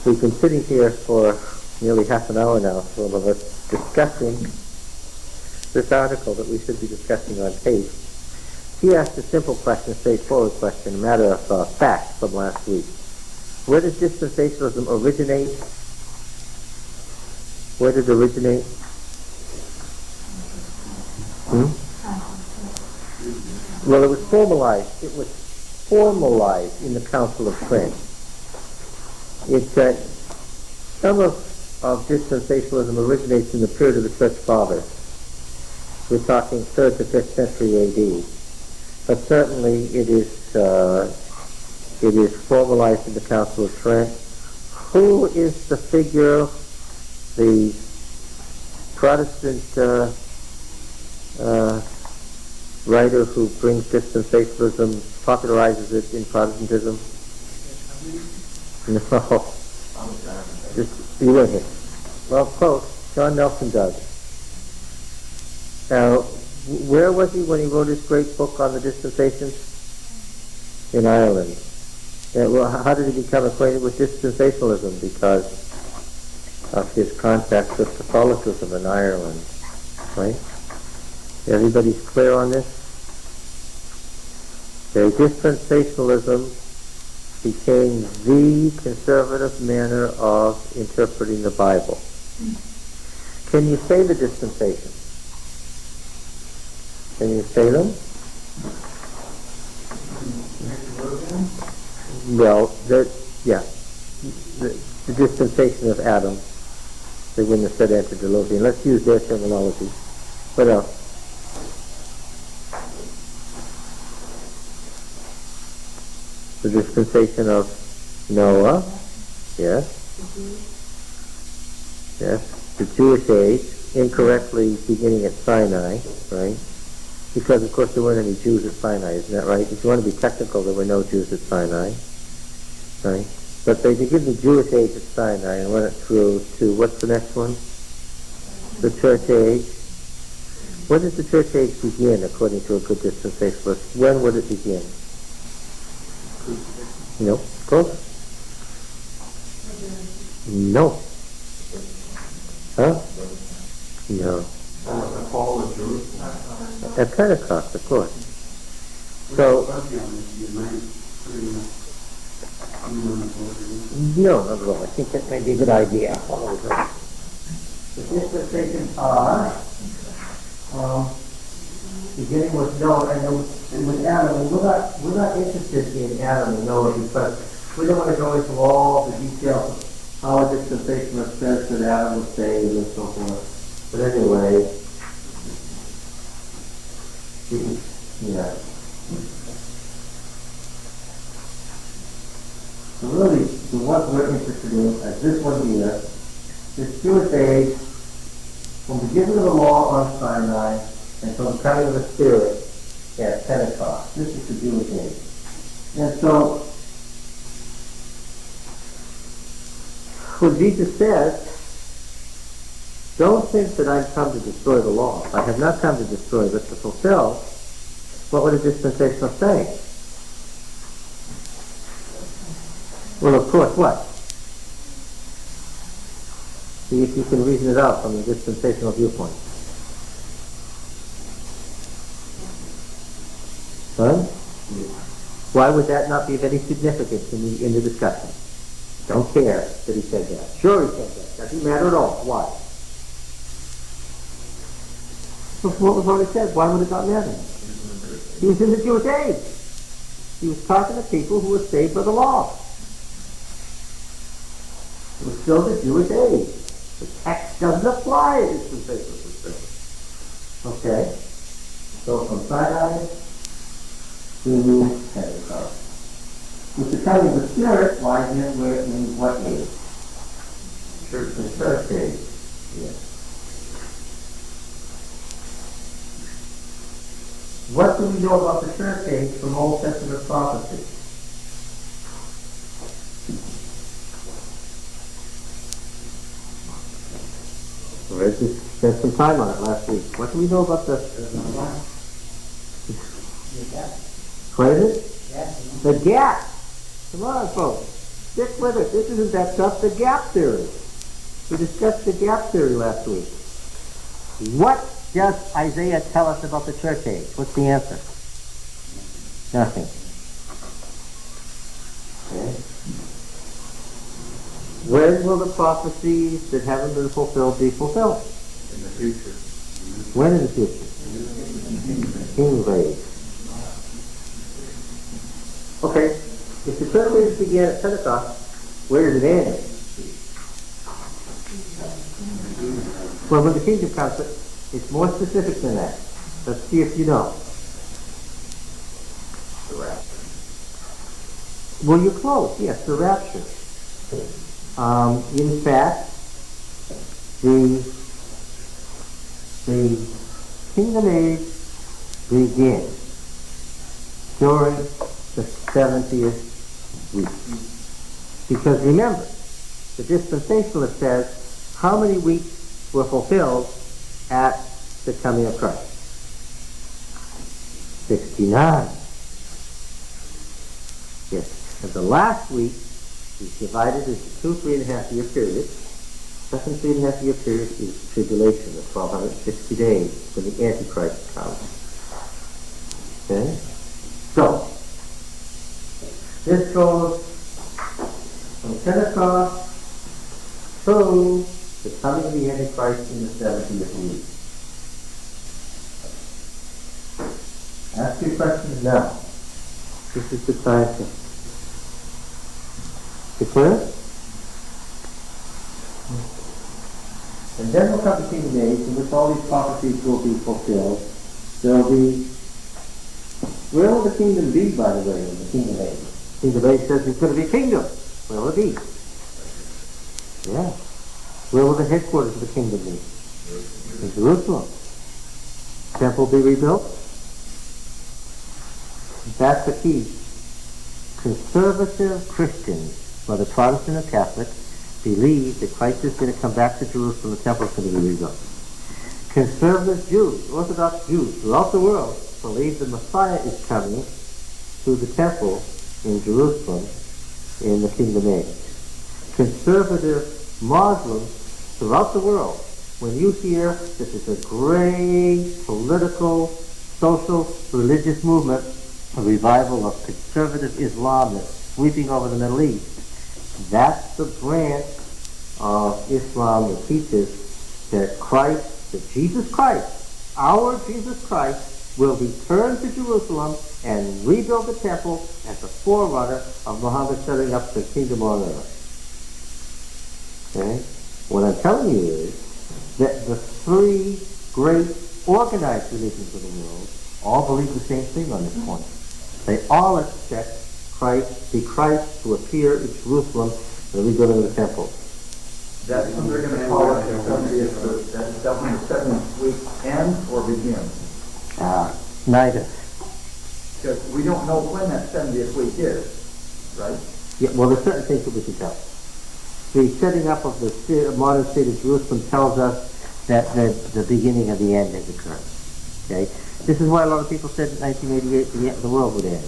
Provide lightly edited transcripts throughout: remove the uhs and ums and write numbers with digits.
We've been sitting here for nearly half an hour now, all of us, discussing this article that we should be discussing on tape. He asked a simple question, straightforward question, a matter of fact from last week. Where does dispensationalism originate? Where did it originate? Well, it was formalized. It was formalized in the Council of Trent. Some of dispensationalism originates in the period of the Church Fathers. We're talking 3rd to 5th century A.D. But certainly it is formalized in the Council of Trent. Who is the figure, the Protestant writer who brings dispensationalism, popularizes it in Protestantism? No. You weren't here. Well, close. John Nelson Darby. Now, where was he when he wrote his great book on the dispensations? In Ireland. Well, how did he become acquainted with dispensationalism? Because of his contacts with Catholicism in Ireland. Right? Everybody's clear on this? Dispensationalism became the conservative manner of interpreting the Bible. Can you say the dispensations? Can you say them? Well, the dispensation of Adam, they wouldn't have said antediluvian. Let's use their terminology. What else? The dispensation of Noah, yes. Yes. The Jewish age, incorrectly beginning at Sinai, right? Because, of course, there weren't any Jews at Sinai, isn't that right? If you want to be technical, there were no Jews at Sinai, right? But they begin the Jewish age at Sinai and run it through to, what's the next one? The church age. When does the church age begin, according to a good dispensationalist? When would it begin? No. Close? No. Huh? No. At Pentecost, of course. So, no, not at all. I think that may be a good idea. The dispensations are beginning with Noah and with Adam. And we're not interested in Adam and Noah because we don't want to go into all the details of how a dispensationalist says that Adam was saved and so forth. But anyway, yeah. So really, what we're interested in is this one here, this Jewish age, from the giving of the law on Sinai and from the coming of the Spirit at Pentecost. This is the Jewish age. And so, when Jesus says, don't think that I've come to destroy the law. I have not come to destroy, but to fulfill. What would a dispensationalist say? Well, of course, what? See if you can reason it out from the dispensational viewpoint. Huh? Why would that not be of any significance in the discussion? Don't care that he said that. Sure he said that. Doesn't matter at all. Why? Well, what was already said? Why would it not matter? He was in the Jewish age. He was talking to people who were saved by the law. It was still the Jewish age. The text doesn't apply to dispensationalism. Okay? So from Sinai to Pentecost. With the coming of the Spirit, why then we're in what age? Church and church age. Yes. What do we know about the church age from Old Testament prophecy? We spent some time on it last week. What do we know about the... What is it? The gap. Come on, folks. Stick with it. This isn't that stuff, the gap theory. We discussed the gap theory last week. What does Isaiah tell us about the church age? What's the answer? Nothing. Okay. When will the prophecies that haven't been fulfilled be fulfilled? In the future. When in the future? King's age. Okay. If the church age began at Pentecost, where did it end? Well, when the kingdom comes, it's more specific than that. Let's see if you know. The rapture. Well, you're close. Yes, the rapture. In fact, the kingdom age begins during the 70th week. Because remember, the dispensationalist says how many weeks were fulfilled at the coming of Christ? 69. Yes. And the last week is divided into two 3.5-year periods. Second 3.5-year period is tribulation of 1260 days when the Antichrist comes. Okay? So, this goes from Pentecost through the coming of the Antichrist in the 70th week. Ask your questions now. This is the time to declare. And then will come the kingdom age in which all these prophecies will be fulfilled. There will be... Where will the kingdom be, by the way, in the kingdom age? Kingdom age says it's going to be a kingdom. Where will it be? Yeah. Where will the headquarters of the kingdom be? In Jerusalem. Temple be rebuilt? That's the key. Conservative Christians, whether Protestant or Catholic, believe that Christ is going to come back to Jerusalem, the temple is going to be rebuilt. Conservative Jews, Orthodox Jews throughout the world believe the Messiah is coming to the temple in Jerusalem in the kingdom age. Conservative Moslems throughout the world, when you hear this is a great political, social, religious movement, a revival of conservative Islam that's sweeping over the Middle East, that's the branch of Islam that teaches that Christ, that Jesus Christ, our Jesus Christ, will return to Jerusalem and rebuild the temple as the forerunner of Muhammad setting up the kingdom on earth. Okay? What I'm telling you is that the three great organized religions of the world all believe the same thing on this point. They all expect the Christ to appear in Jerusalem and the rebuilding of the temple. That's when they're going to call it the 70th week. That's when the 70th week ends or begins. Neither. Because we don't know when that 70th week is, right? Yeah, well, there's certain things that we can tell. The setting up of the modern state of Jerusalem tells us that the beginning of the end has occurred. Okay? This is why a lot of people said in 1988 the world would end.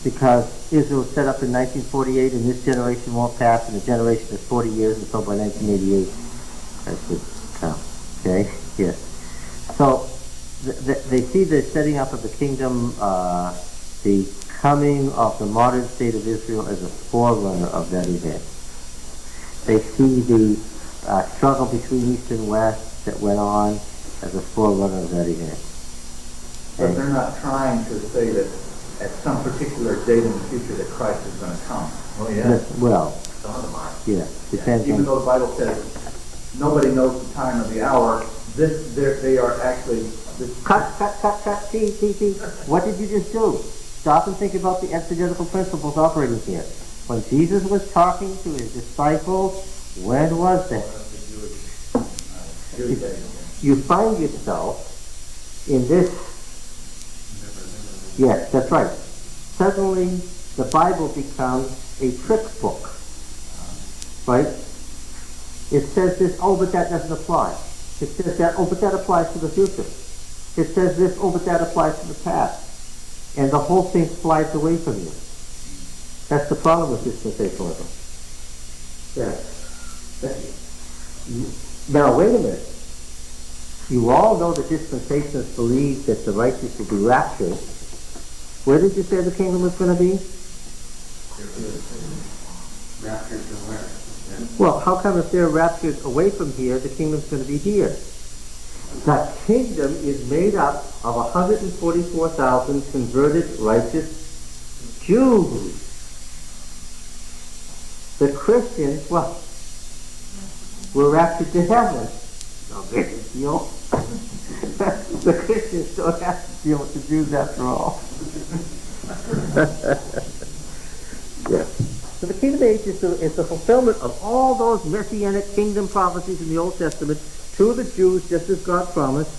Because Israel was set up in 1948 and this generation won't pass and the generation is 40 years and so by 1988 that should count. Okay? Yes. So they see the setting up of the kingdom, the coming of the modern state of Israel as a forerunner of that event. They see the struggle between East and West that went on as a forerunner of that event. But they're not trying to say that at some particular date in the future that Christ is going to come. Oh, yeah. Well, yeah. Depends even though the Bible says nobody knows the time of the hour, they are actually... Cut. See. What did you just do? Stop and think about the exegetical principles operating here. When Jesus was talking to his disciples, when was that? You find yourself in this... Yes, that's right. Suddenly, the Bible becomes a trick book. Right? It says this, oh, but that doesn't apply. It says that, oh, but that applies to the future. It says this, oh, but that applies to the past. And the whole thing slides away from you. That's the problem with dispensationalism. Now, wait a minute. You all know the dispensationalists believe that the righteous will be raptured. Where did you say the kingdom was going to be? Raptured to where? Yeah. Well, how come if they're raptured away from here, the kingdom's going to be here? The kingdom is made up of 144,000 converted righteous Jews. The Christians, well, were raptured to heaven. No big deal. The Christians don't have to deal with the Jews after all. Yeah. So the kingdom age is the fulfillment of all those messianic kingdom prophecies in the Old Testament to the Jews, just as God promised.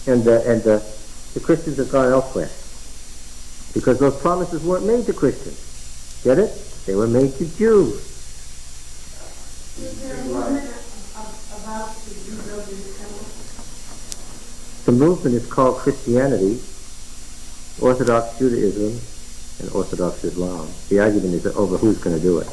And the Christians have gone elsewhere. Because those promises weren't made to Christians. Get it? They were made to Jews. Is there a movement about the rebuilding the temple? The movement is called Christianity, Orthodox Judaism, and Orthodox Islam. The argument is over who's going to do it.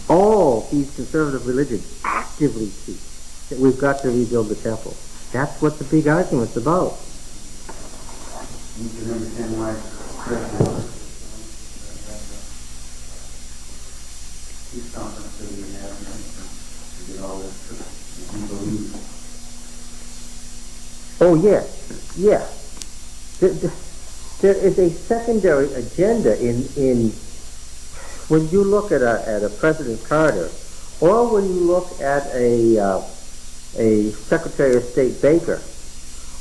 All these conservative religions actively teach that we've got to rebuild the temple. That's what the big argument's about. You can understand why Christians peace conference that we have to get all this you believe. Oh, yes. Yeah. There is a secondary agenda in when you look at a President Carter, or when you look at a Secretary of State Baker,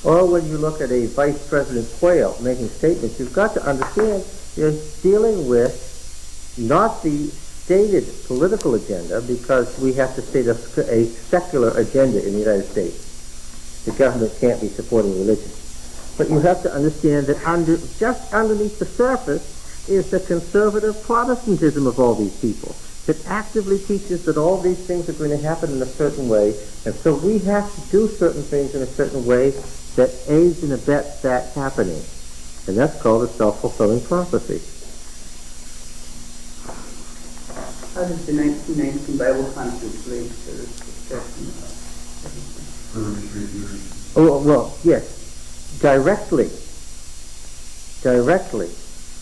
or when you look at a Vice President Quayle making statements. You've got to understand you're dealing with not the stated political agenda, because we have to state a secular agenda in the United States. The government can't be supporting religion. But you have to understand that just underneath the surface is the conservative Protestantism of all these people that actively teaches that all these things are going to happen in a certain way, and so we have to do certain things in a certain way that aids and abets that happening. And that's called a self-fulfilling prophecy. How does the 1919 Bible Conference relate to this discussion? Oh, well, yes. Directly.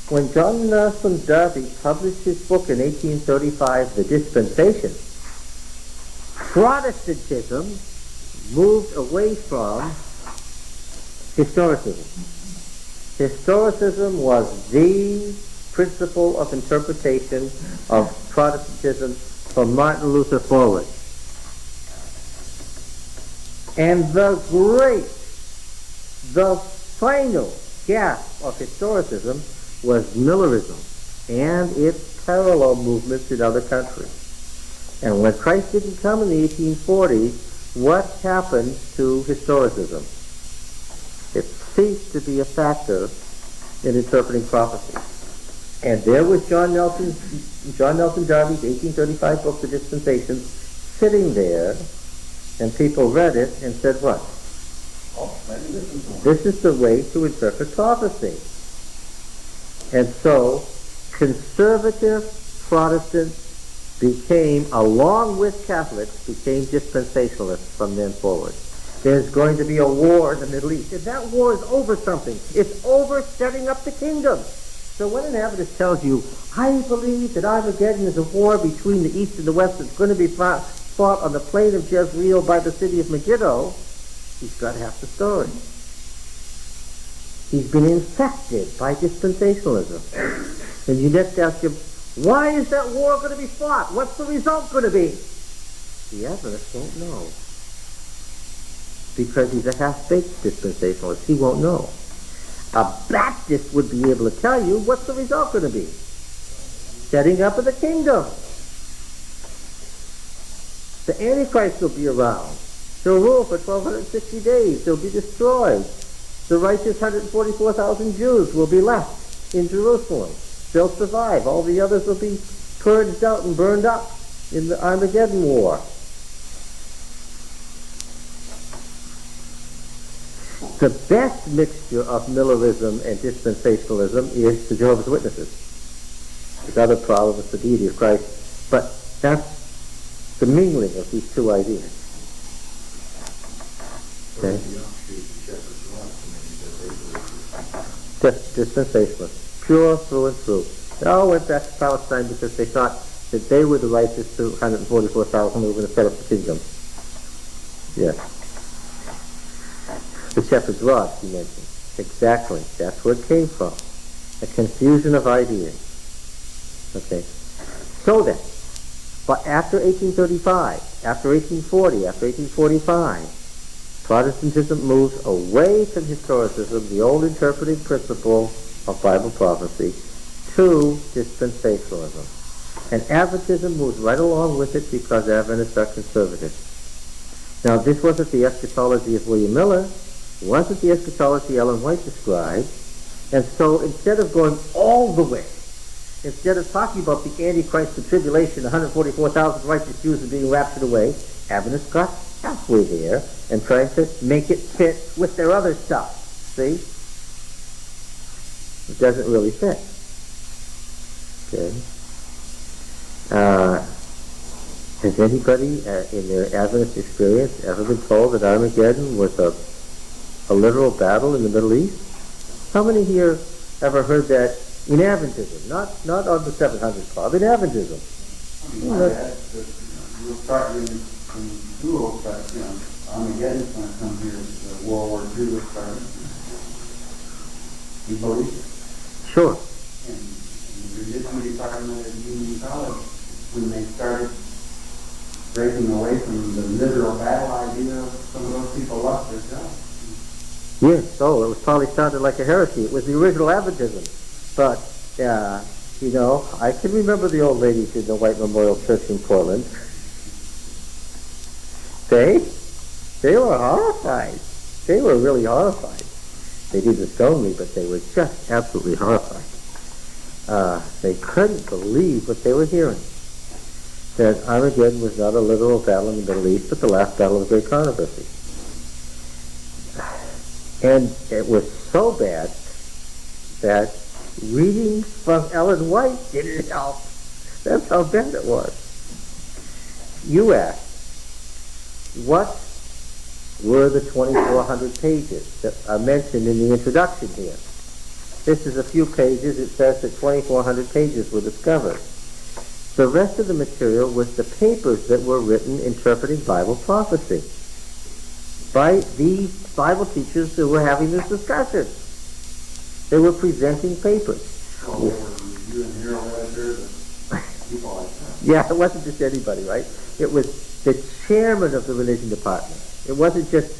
When John Nelson Darby published his book in 1835, The Dispensations, Protestantism moved away from historicism. Historicism was the principle of interpretation of Protestantism from Martin Luther forward. And the final gasp of historicism was Millerism and its parallel movements in other countries. And when Christ didn't come in the 1840s, what happened to historicism? It ceased to be a factor in interpreting prophecy. And there was John Nelson Darby's 1835 book, The Dispensations, sitting there, and people read it and said, what? This is the way to interpret prophecy. And so, conservative Protestants became, along with Catholics, became dispensationalists from then forward. There's going to be a war in the Middle East. And that war is over something. It's over setting up the kingdom. So when an Adventist tells you, I believe that Armageddon is a war between the East and the West that's going to be fought on the plain of Jezreel by the city of Megiddo, he's got half the story. He's been infected by dispensationalism. And you next ask him, why is that war going to be fought? What's the result going to be? The Adventist won't know. Because he's a half-baked dispensationalist. He won't know. A Baptist would be able to tell you what's the result going to be. Setting up of the kingdom. The Antichrist will be around. He'll rule for 1,260 days. He'll be destroyed. The righteous 144,000 Jews will be left in Jerusalem. They'll survive. All the others will be purged out and burned up in the Armageddon War. The best mixture of Millerism and dispensationalism is the Jehovah's Witnesses. There's other problems with the deity of Christ, but that's the mingling of these two ideas. Okay? Dispensationalists, pure through and through. They all went back to Palestine because they thought that they were the righteous 244,000 who were going to set up the kingdom. Yes. The shepherd's rod, he mentioned. Exactly. That's where it came from. A confusion of ideas. Okay. So then, but after 1835, after 1840, after 1845, Protestantism moves away from historicism, the old interpreting principle of Bible prophecy, to dispensationalism. And Adventism moves right along with it because Adventists are conservative. Now, this wasn't the eschatology of William Miller, it wasn't the eschatology Ellen White described, and so instead of going all the way, instead of talking about the Antichrist, the tribulation, 144,000 righteous Jews are being raptured away, Adventists got halfway there and trying to make it fit with their other stuff. See? It doesn't really fit. Okay. Has anybody in their Adventist experience ever been told that Armageddon was a literal battle in the Middle East? How many here ever heard that in Adventism? Not on the 700 Club, in Adventism. You'll start in school, but Armageddon's going to come here. World War II will start. You believe it? Sure. And the religion department at Union College, when they started breaking away from the literal battle idea, some of those people lost their jobs. Yes, it was probably sounded like a heresy. It was the original Adventism. But, I can remember the old ladies in the White Memorial Church in Portland. They were horrified. They were really horrified. They didn't stone me, but they were just absolutely horrified. They couldn't believe what they were hearing. That Armageddon was not a literal battle in the Middle East, but the last battle of the Great Controversy. And it was so bad that reading from Ellen White didn't help. That's how bad it was. You asked, what were the 2,400 pages that are mentioned in the introduction here? This is a few pages. It says that 2,400 pages were discovered. The rest of the material was the papers that were written interpreting Bible prophecy by these Bible teachers who were having this discussion. They were presenting papers. Well, there were you and Harold editors and people like that. Yeah, it wasn't just anybody, right? It was the chairman of the religion department. It wasn't just,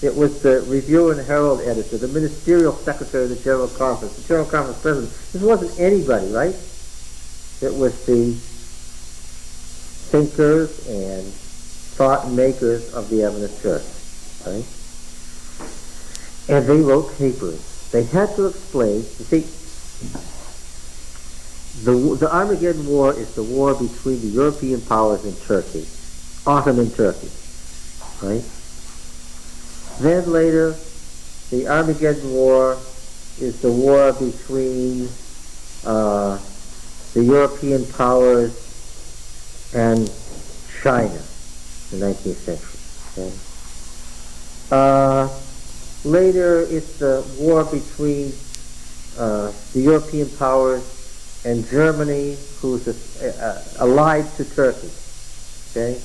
it was the Review and Herald editor, the ministerial secretary of the General Conference, the General Conference president. This wasn't anybody, right? It was the thinkers and thought makers of the Adventist Church, right? And they wrote papers. They had to explain, you see, the Armageddon War is the war between the European powers and Turkey, Ottoman Turkey, right? Then later, the Armageddon War is the war between the European powers and China in the 19th century. Okay? Later, it's the war between the European powers and Germany, who's allied to Turkey. Okay?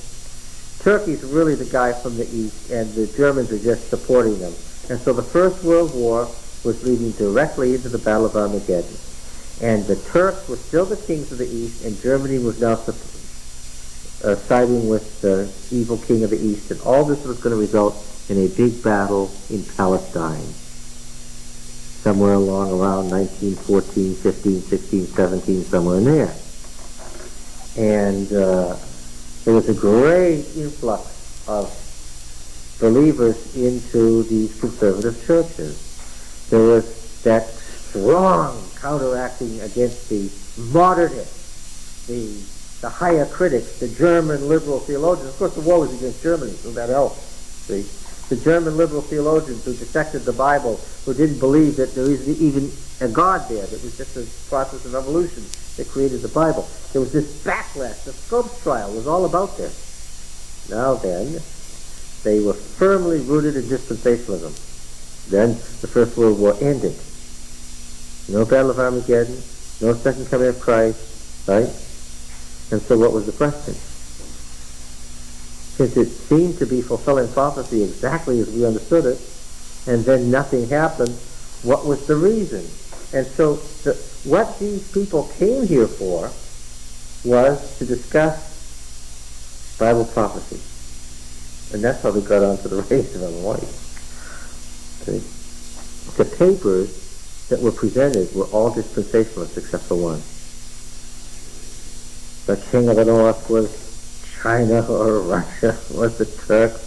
Turkey's really the guy from the east, and the Germans are just supporting them. And so the First World War was leading directly into the Battle of Armageddon. And the Turks were still the kings of the east, and Germany was now siding with the evil king of the east, and all this was going to result in a big battle in Palestine, somewhere along around 1914, 15, 16, 17, somewhere in there. And there was a great influx of believers into these conservative churches. There was that strong counteracting against the modernists, the higher critics, the German liberal theologians. Of course, the war was against Germany, so that helped. See? the German liberal theologians who dissected the Bible, who didn't believe that there was even a God there, that it was just a process of evolution that created the Bible. There was this backlash. The Scopes trial was all about this. Now then, they were firmly rooted in dispensationalism. Then the First World War ended. No Battle of Armageddon, no second coming of Christ, right? And so what was the question? Since it seemed to be fulfilling prophecy exactly as we understood it, and then nothing happened, what was the reason? And so what these people came here for was to discuss Bible prophecy. And that's how we got onto the race of Ellen White. See? The papers that were presented were all dispensationalists except for one. The king of the north was China or Russia, was the Turks.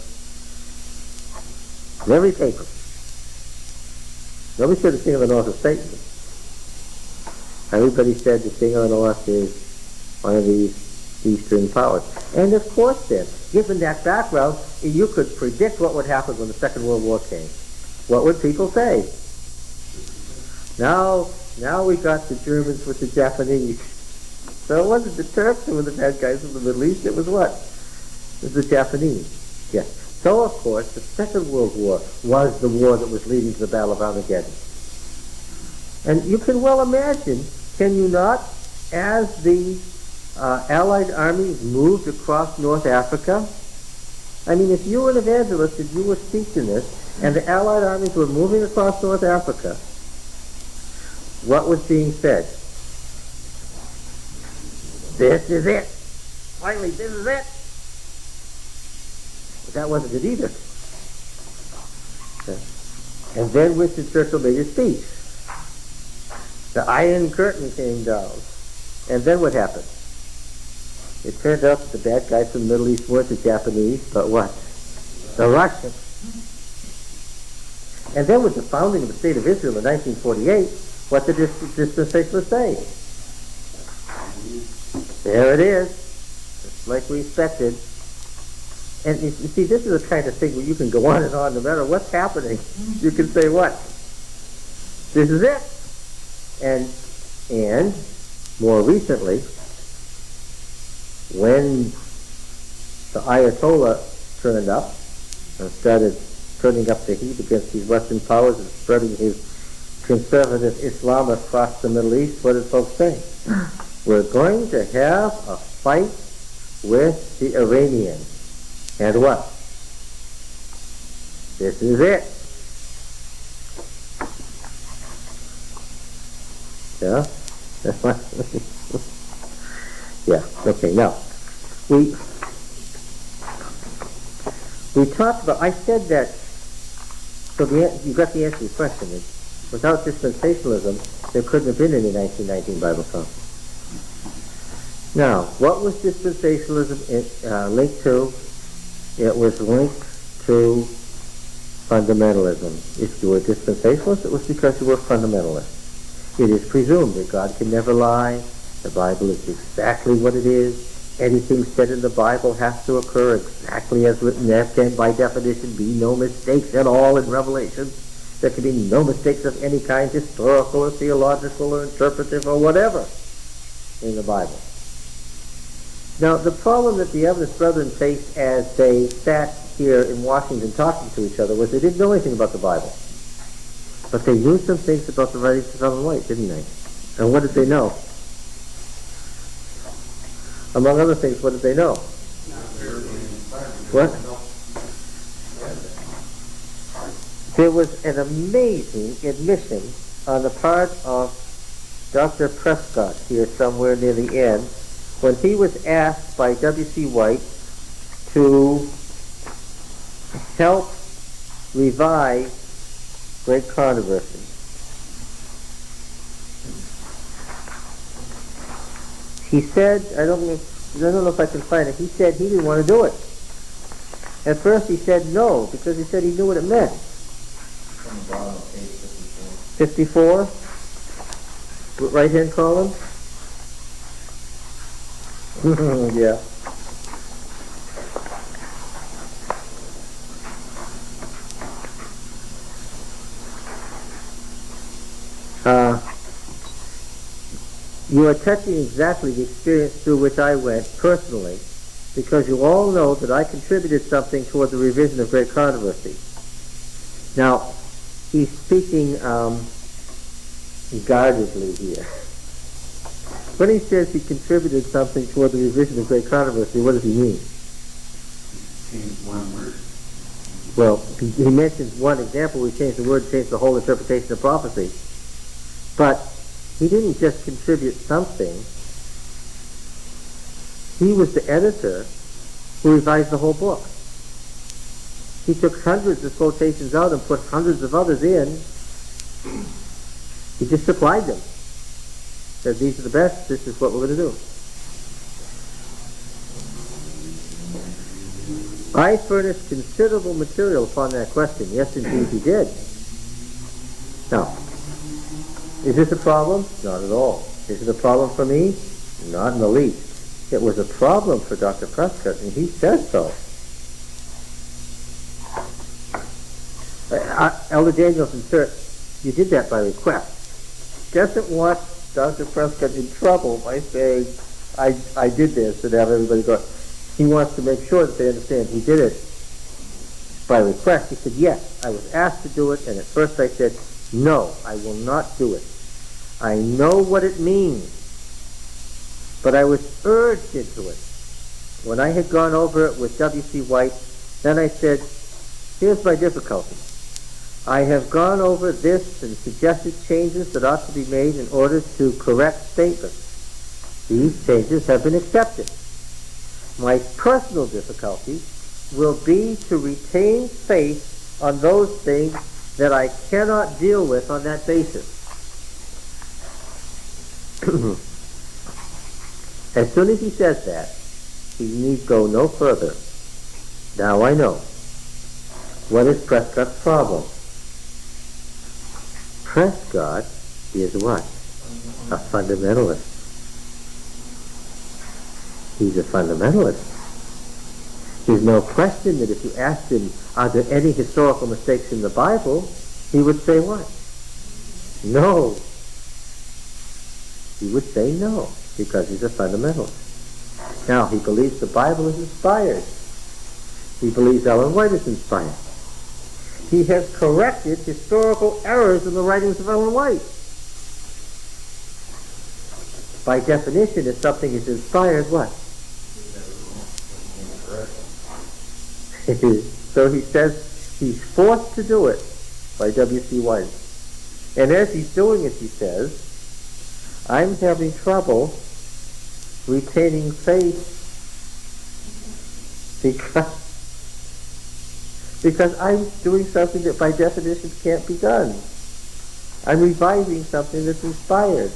In every paper. Nobody said the king of the north is Satan. Everybody said the king of the north is one of these Eastern powers. And of course then, given that background, you could predict what would happen when the Second World War came. What would people say? Now we got the Germans with the Japanese. So it wasn't the Turks who were the bad guys in the Middle East, it was what? It was the Japanese. Yes. So of course, the Second World War was the war that was leading to the Battle of Armageddon. And you can well imagine, can you not, as the Allied armies moved across North Africa? I mean, if you were an evangelist and you were teaching this, and the Allied armies were moving across North Africa, what was being said? This is it. Finally, this is it. But that wasn't it either. Okay. And then Winston Churchill made his speech. The Iron Curtain came down. And then what happened? It turned out that the bad guys from the Middle East weren't the Japanese, but what? The Russians. And then with the founding of the State of Israel in 1948, what did the dispensationalists say? There it is. It's like we expected. And you see, this is the kind of thing where you can go on and on no matter what's happening. You can say what? This is it. And more recently, when the Ayatollah turned up and started turning up the heat against these Western powers and spreading his conservative Islam across the Middle East, what did folks say? We're going to have a fight with the Iranians. And what? This is it. Yeah? Yeah, okay, now, we talked about, I said that, so you got the answer to your question. Without dispensationalism, there couldn't have been any 1919 Bible Conference. Now, what was dispensationalism linked to? It was linked to fundamentalism. If you were a dispensationalist, it was because you were a fundamentalist. It is presumed that God can never lie. The Bible is exactly what it is. Anything said in the Bible has to occur exactly as written. There can, by definition, be no mistakes at all in Revelation. There can be no mistakes of any kind, historical or theological or interpretive or whatever, in the Bible. Now, the problem that the Evidence Brethren faced as they sat here in Washington talking to each other was they didn't know anything about the Bible. But they knew some things about the writings of Ellen White, didn't they? And what did they know? Among other things, what did they know? What? There was an amazing admission on the part of Dr. Prescott here somewhere near the end when he was asked by W.C. White to help revive great controversy. He said, I don't know if I can find it, he said he didn't want to do it. At first he said no, because he said he knew what it meant. 54? Right hand column? Yeah. You are touching exactly the experience through which I went personally, because you all know that I contributed something toward the revision of great controversy. Now, he's speaking guardedly here. When he says he contributed something toward the revision of great controversy, what does he mean? Change one word. Well, he mentions one example. We changed the word, changed the whole interpretation of prophecy. But he didn't just contribute something. He was the editor who revised the whole book. He took hundreds of quotations out and put hundreds of others in. He just supplied them. Said, these are the best, this is what we're going to do. I furnished considerable material upon that question. Yes, indeed, he did. Now, is this a problem? Not at all. Is it a problem for me? Not in the least. It was a problem for Dr. Prescott, and he says so. Elder Danielson, sir, you did that by request. Doesn't want Dr. Prescott in trouble by saying, I did this, and have everybody go. He wants to make sure that they understand he did it by request. He said, yes, I was asked to do it, and at first I said, no, I will not do it. I know what it means, but I was urged into it. When I had gone over it with W.C. White, then I said, here's my difficulty. I have gone over this and suggested changes that ought to be made in order to correct statements. These changes have been accepted. My personal difficulty will be to retain faith on those things that I cannot deal with on that basis. As soon as he says that, he need go no further. Now I know. What is Prescott's problem? Prescott is what? A fundamentalist. He's a fundamentalist. There's no question that if you asked him, are there any historical mistakes in the Bible, he would say what? No. He would say no, because he's a fundamentalist. Now, he believes the Bible is inspired. He believes Ellen White is inspired. He has corrected historical errors in the writings of Ellen White. By definition, if something is inspired, what? So he says he's forced to do it by W.C. White. And as he's doing it, he says, I'm having trouble retaining faith because I'm doing something that by definition can't be done. I'm revising something that's inspired.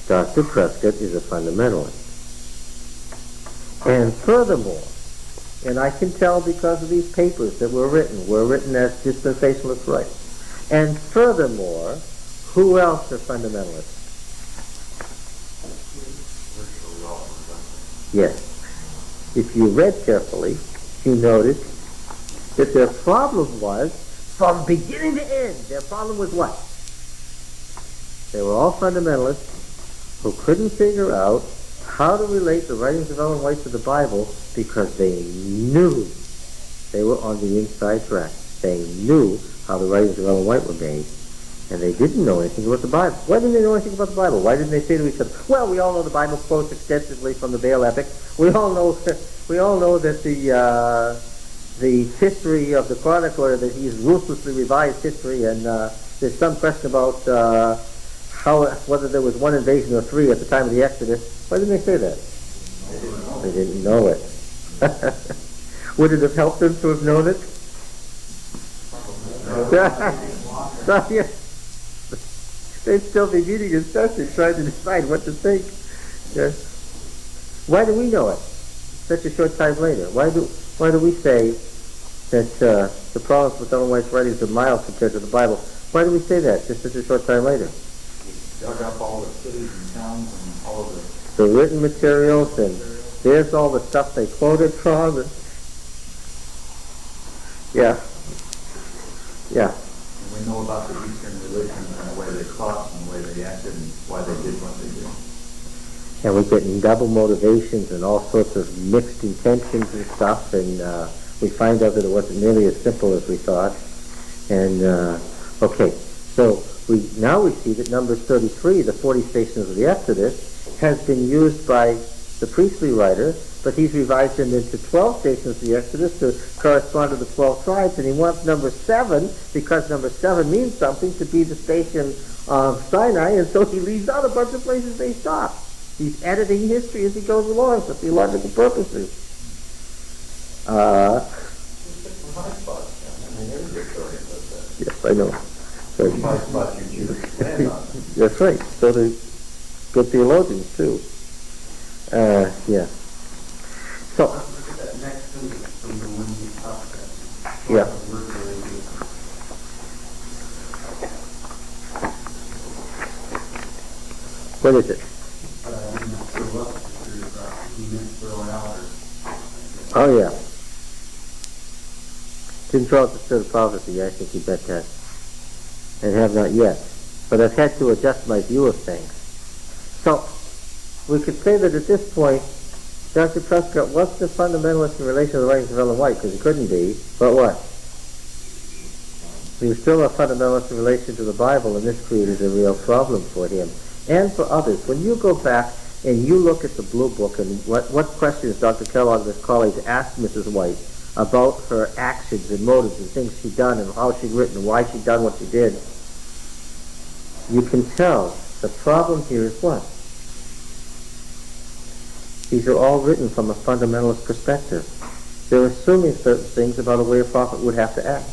Dr. Prescott is a fundamentalist. And furthermore, and I can tell because of these papers that were written as dispensationalist rights. And furthermore, who else are fundamentalists? Yes. If you read carefully, you noticed that their problem was, from beginning to end, their problem was what? They were all fundamentalists who couldn't figure out how to relate the writings of Ellen White to the Bible because they knew they were on the inside track. They knew how the writings of Ellen White were made, and they didn't know anything about the Bible. Why didn't they know anything about the Bible? Why didn't they say to each other, well, we all know the Bible quotes extensively from the Baal epic. We all know that the history of the chronicler, that he's ruthlessly revised history, and there's some question about whether there was one invasion or three at the time of the Exodus. Why didn't they say that? They didn't know it. Would it have helped them to have known it? They'd still be meeting in session trying to decide what to think. Yes. Why do we know it such a short time later? Why do we say that the problems with Ellen White's writings are mild compared to the Bible? Why do we say that just such a short time later? Dug up all the cities and towns and all of the written materials, and there's all the stuff they quoted from. Yeah. And we know about the Eastern religion and the way they taught and the way way they acted and why they did what they did. And we're getting double motivations and all sorts of mixed intentions and stuff, and we find out that it wasn't nearly as simple as we thought. And, okay, so we see that Numbers 33, the 40 stations of the Exodus, has been used by the priestly writer, but he's revised it into 12 stations of the Exodus to correspond to the 12 tribes, and he wants number 7, because number 7 means something, to be the station of Sinai, and so he leaves out a bunch of places they stop. He's editing history as he goes along for theological purposes. Yes, I know. So, that's right. So do good theologians too. Yeah. So. That next sentence from the one you talked about. Yeah. What is it? Oh yeah. Didn't throw out the spirit of prophecy. I think you bet that. And have not yet. But I've had to adjust my view of things. So, we could say that at this point, Dr. Prescott was the fundamentalist in relation to the writings of Ellen White, because he couldn't be, but what? He was still a fundamentalist in relation to the Bible, and this created a real problem for him. And for others. When you go back and you look at the Blue Book and what questions Dr. Kellogg and his colleagues asked Mrs. White about her actions and motives and things she'd done and how she'd written and why she'd done what she did, you can tell the problem here is what? These are all written from a fundamentalist perspective. They're assuming certain things about a way a prophet would have to act.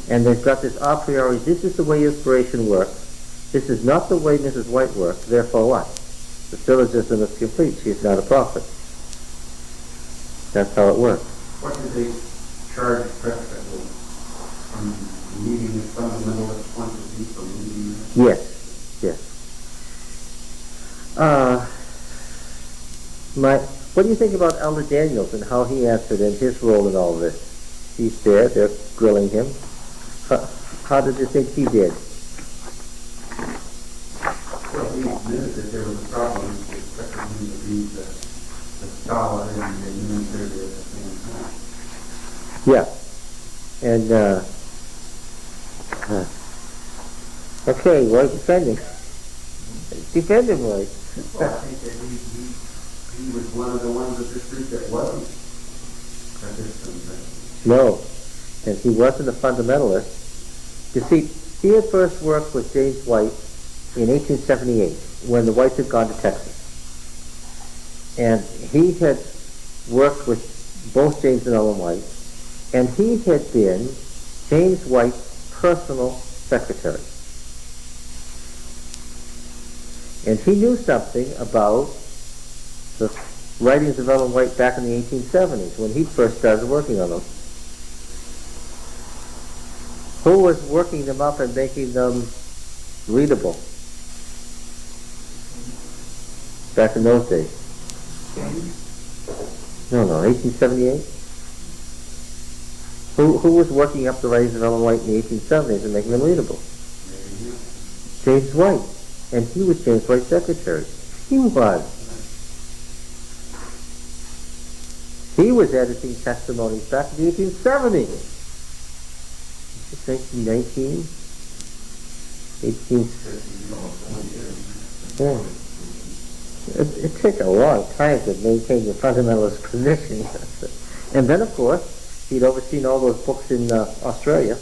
And they've got this a priori, this is the way inspiration works. This is not the way Mrs. White worked, therefore what? The syllogism is complete. She is not a prophet. That's how it works. What did they charge Prescott with? From meeting the fundamentalist point of view from meeting? Yes, yes. What do you think about Elder Daniels and how he answered and his role in all this? He's there, they're grilling him. How did you think he did? Well, he admitted that there was a problem with expecting him to be the scholar and the administrator at the same time. Yeah. And, okay, Roy, defend him. Defend him, Roy. Well, I think that he was one of the ones of this group that wasn't a Dispensationalist. No. And he wasn't a fundamentalist. You see, he had first worked with James White in 1878, when the Whites had gone to Texas. And he had worked with both James and Ellen White, and he had been James White's personal secretary. And he knew something about the writings of Ellen White back in the 1870s, when he first started working on them. Who was working them up and making them readable back in those days? No, 1878. Who was working up the writings of Ellen White in the 1870s and making them readable? James White. And he was James White's secretary. He was. He was editing testimonies back in the 1870s. 1919? 18... Yeah. It took a long time to maintain the fundamentalist position. And then, of course, he'd overseen all those books in Australia.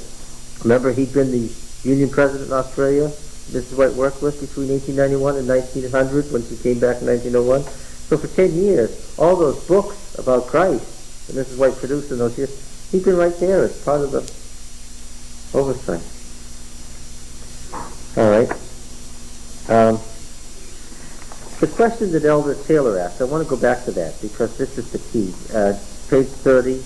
Remember, he'd been the Union President in Australia, Mrs. White worked with between 1891 and 1900 when she came back in 1901. So for 10 years, all those books about Christ that Mrs. White produced in those years, he'd been right there as part of the oversight. All right. The question that Elder Taylor asked, I want to go back to that because this is the key. Page 30.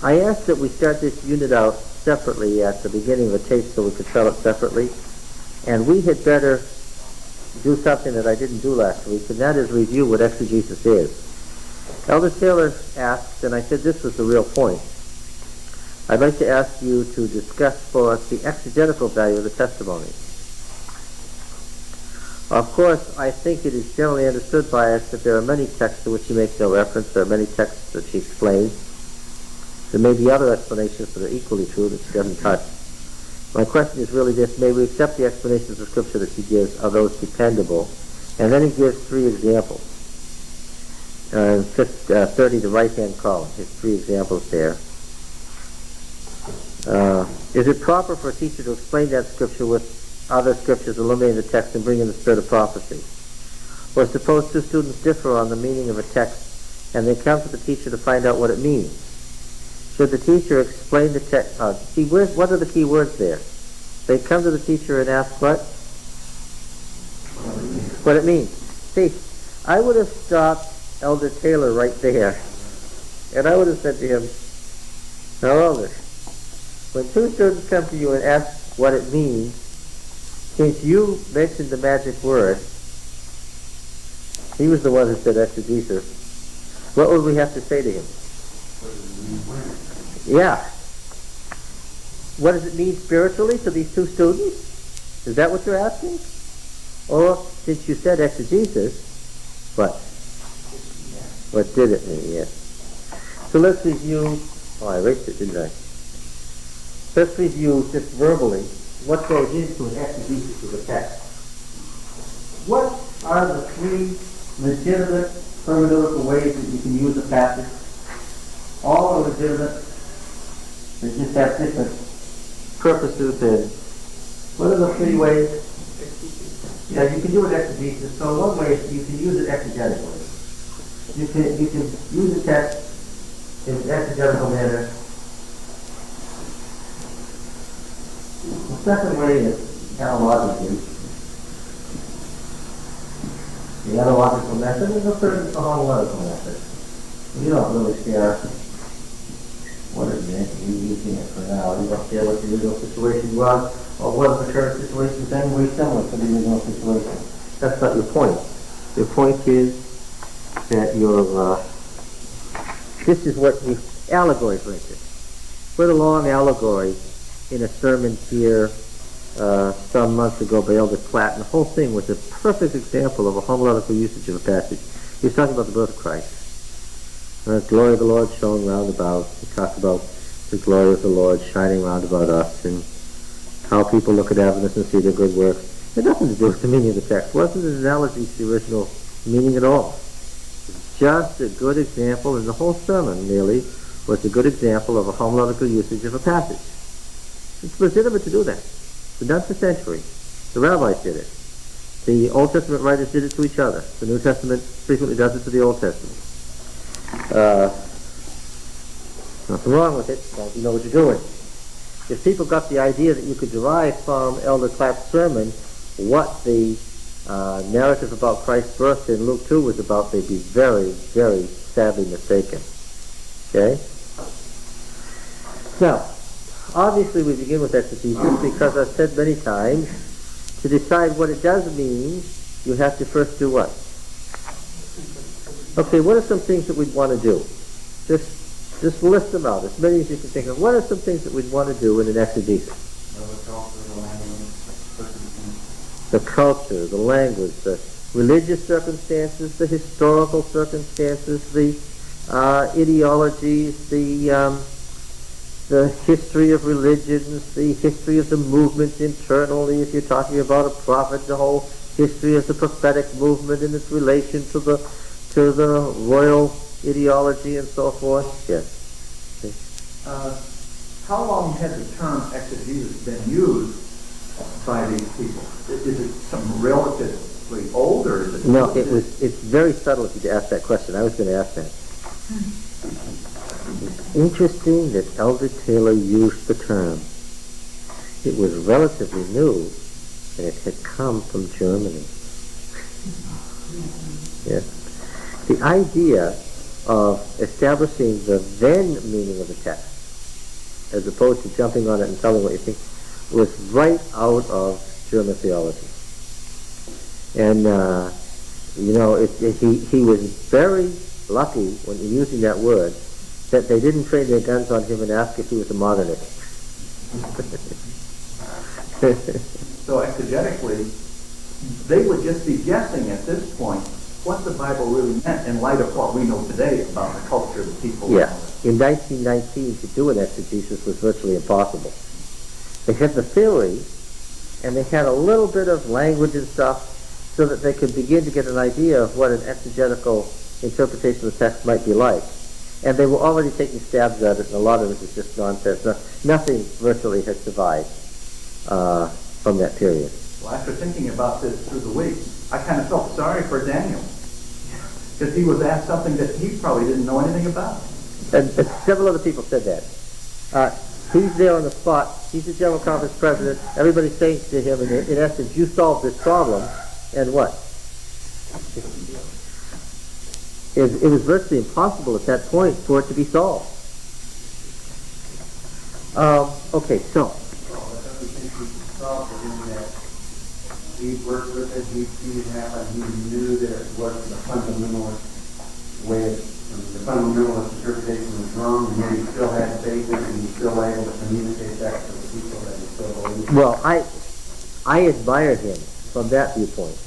I asked that we start this unit out separately at the beginning of the tape so we could sell it separately. And we had better do something that I didn't do last week, and that is review what exegesis is. Elder Taylor asked, and I said this was the real point, I'd like to ask you to discuss for us the exegetical value of the testimony. Of course, I think it is generally understood by us that there are many texts to which he makes no reference. There are many texts that he explains. There may be other explanations that are equally true that she doesn't touch. My question is really this: may we accept the explanations of Scripture that she gives? Are those dependable? And then he gives 3 examples. 30, the right-hand column, his 3 examples there. Is it proper for a teacher to explain that Scripture with other Scriptures, illuminating the text and bring in the spirit of prophecy? Or suppose 2 students differ on the meaning of a text and they come to the teacher to find out what it means. Should the teacher explain the text? What are the key words there? They come to the teacher and ask what? What it means. See, I would have stopped Elder Taylor right there, and I would have said to him, now Elder, when 2 students come to you and ask what it means, since you mentioned the magic word, he was the one who said exegesis, what would we have to say to him? Yeah. What does it mean spiritually to these 2 students? Is that what you're asking? Or, since you said exegesis, what? What did it mean? Yes. So let's review, I erased it, didn't I? Let's review just verbally what goes into an exegesis of the text. What are the 3 legitimate hermeneutical ways that you can use a passage? All are legitimate. They just have different purposes. And what are the 3 ways? Yeah, you can do an exegesis. So one way is you can use it exegetically. You can use the text in an exegetical manner. The second way is analogically. The analogical method, and the third is the homiletical method. You don't really care what it meant. You're using it for now. You don't care what the original situation was, or what the current situation is anyway similar to the original situation. That's not your point. Your point is that this is what you, allegory for instance. Put a long allegory in a sermon here some months ago by Elder Platt, and the whole thing was a perfect example of a homiletical usage of a passage. He was talking about the birth of Christ. The glory of the Lord shone round about. He talked about the glory of the Lord shining round about us, and how people look at evidence and see their good works. It had nothing to do with the meaning of the text. It wasn't an analogy to the original meaning at all. Just a good example, and the whole sermon merely was a good example of a homiletical usage of a passage. It's legitimate to do that. It's been done for centuries. The rabbis did it. The Old Testament writers did it to each other. The New Testament frequently does it to the Old Testament. Nothing wrong with it. Well, you know what you're doing. If people got the idea that you could derive from Elder Clapp's sermon what the narrative about Christ's birth in Luke 2 was about, they'd be very, very sadly mistaken. Okay? Now, obviously we begin with exegesis because I've said many times, to decide what it does mean, you have to first do what? Okay, what are some things that we'd want to do? Just list them out, as many as you can think of. What are some things that we'd want to do in an exegesis? The culture, the language, the religious circumstances, the historical circumstances, the ideologies, the history of religions, the history of the movements internally, if you're talking about a prophet, the whole history of the prophetic movement and its relation to the royal ideology and so forth. Yes. How long has the term exegesis been used by these people? Is it some relatively old, or is it? No, it's very subtle of you to ask that question. I was going to ask that. It's interesting that Elder Taylor used the term. It was relatively new, and it had come from Germany. Yeah. The idea of establishing the then meaning of the text, as opposed to jumping on it and telling what you think, was right out of German theology. And, he was very lucky when using that word that they didn't train their guns on him and ask if he was a modernist. So exegetically, they would just be guessing at this point what the Bible really meant in light of what we know today about the culture of the people. Yeah. In 1919, to do an exegesis was virtually impossible. They had the theory, and they had a little bit of language and stuff so that they could begin to get an idea of what an exegetical interpretation of the text might be like. And they were already taking stabs at it, and a lot of it was just nonsense. Nothing virtually had survived from that period. Well, after thinking about this through the week, I kind of felt sorry for Daniel, because he was asked something that he probably didn't know anything about. And several other people said that. He's there on the spot. He's the General Conference president. Everybody's saying to him, in essence, you solved this problem, and what? It was virtually impossible at that point for it to be solved. Okay, so. He worked with it, he seen it happen, he knew that it wasn't the fundamentalist way, the fundamentalist interpretation was wrong, and yet he still had faith in it, and he still able to communicate that to the people that he still believed. Well, I admired him from that viewpoint.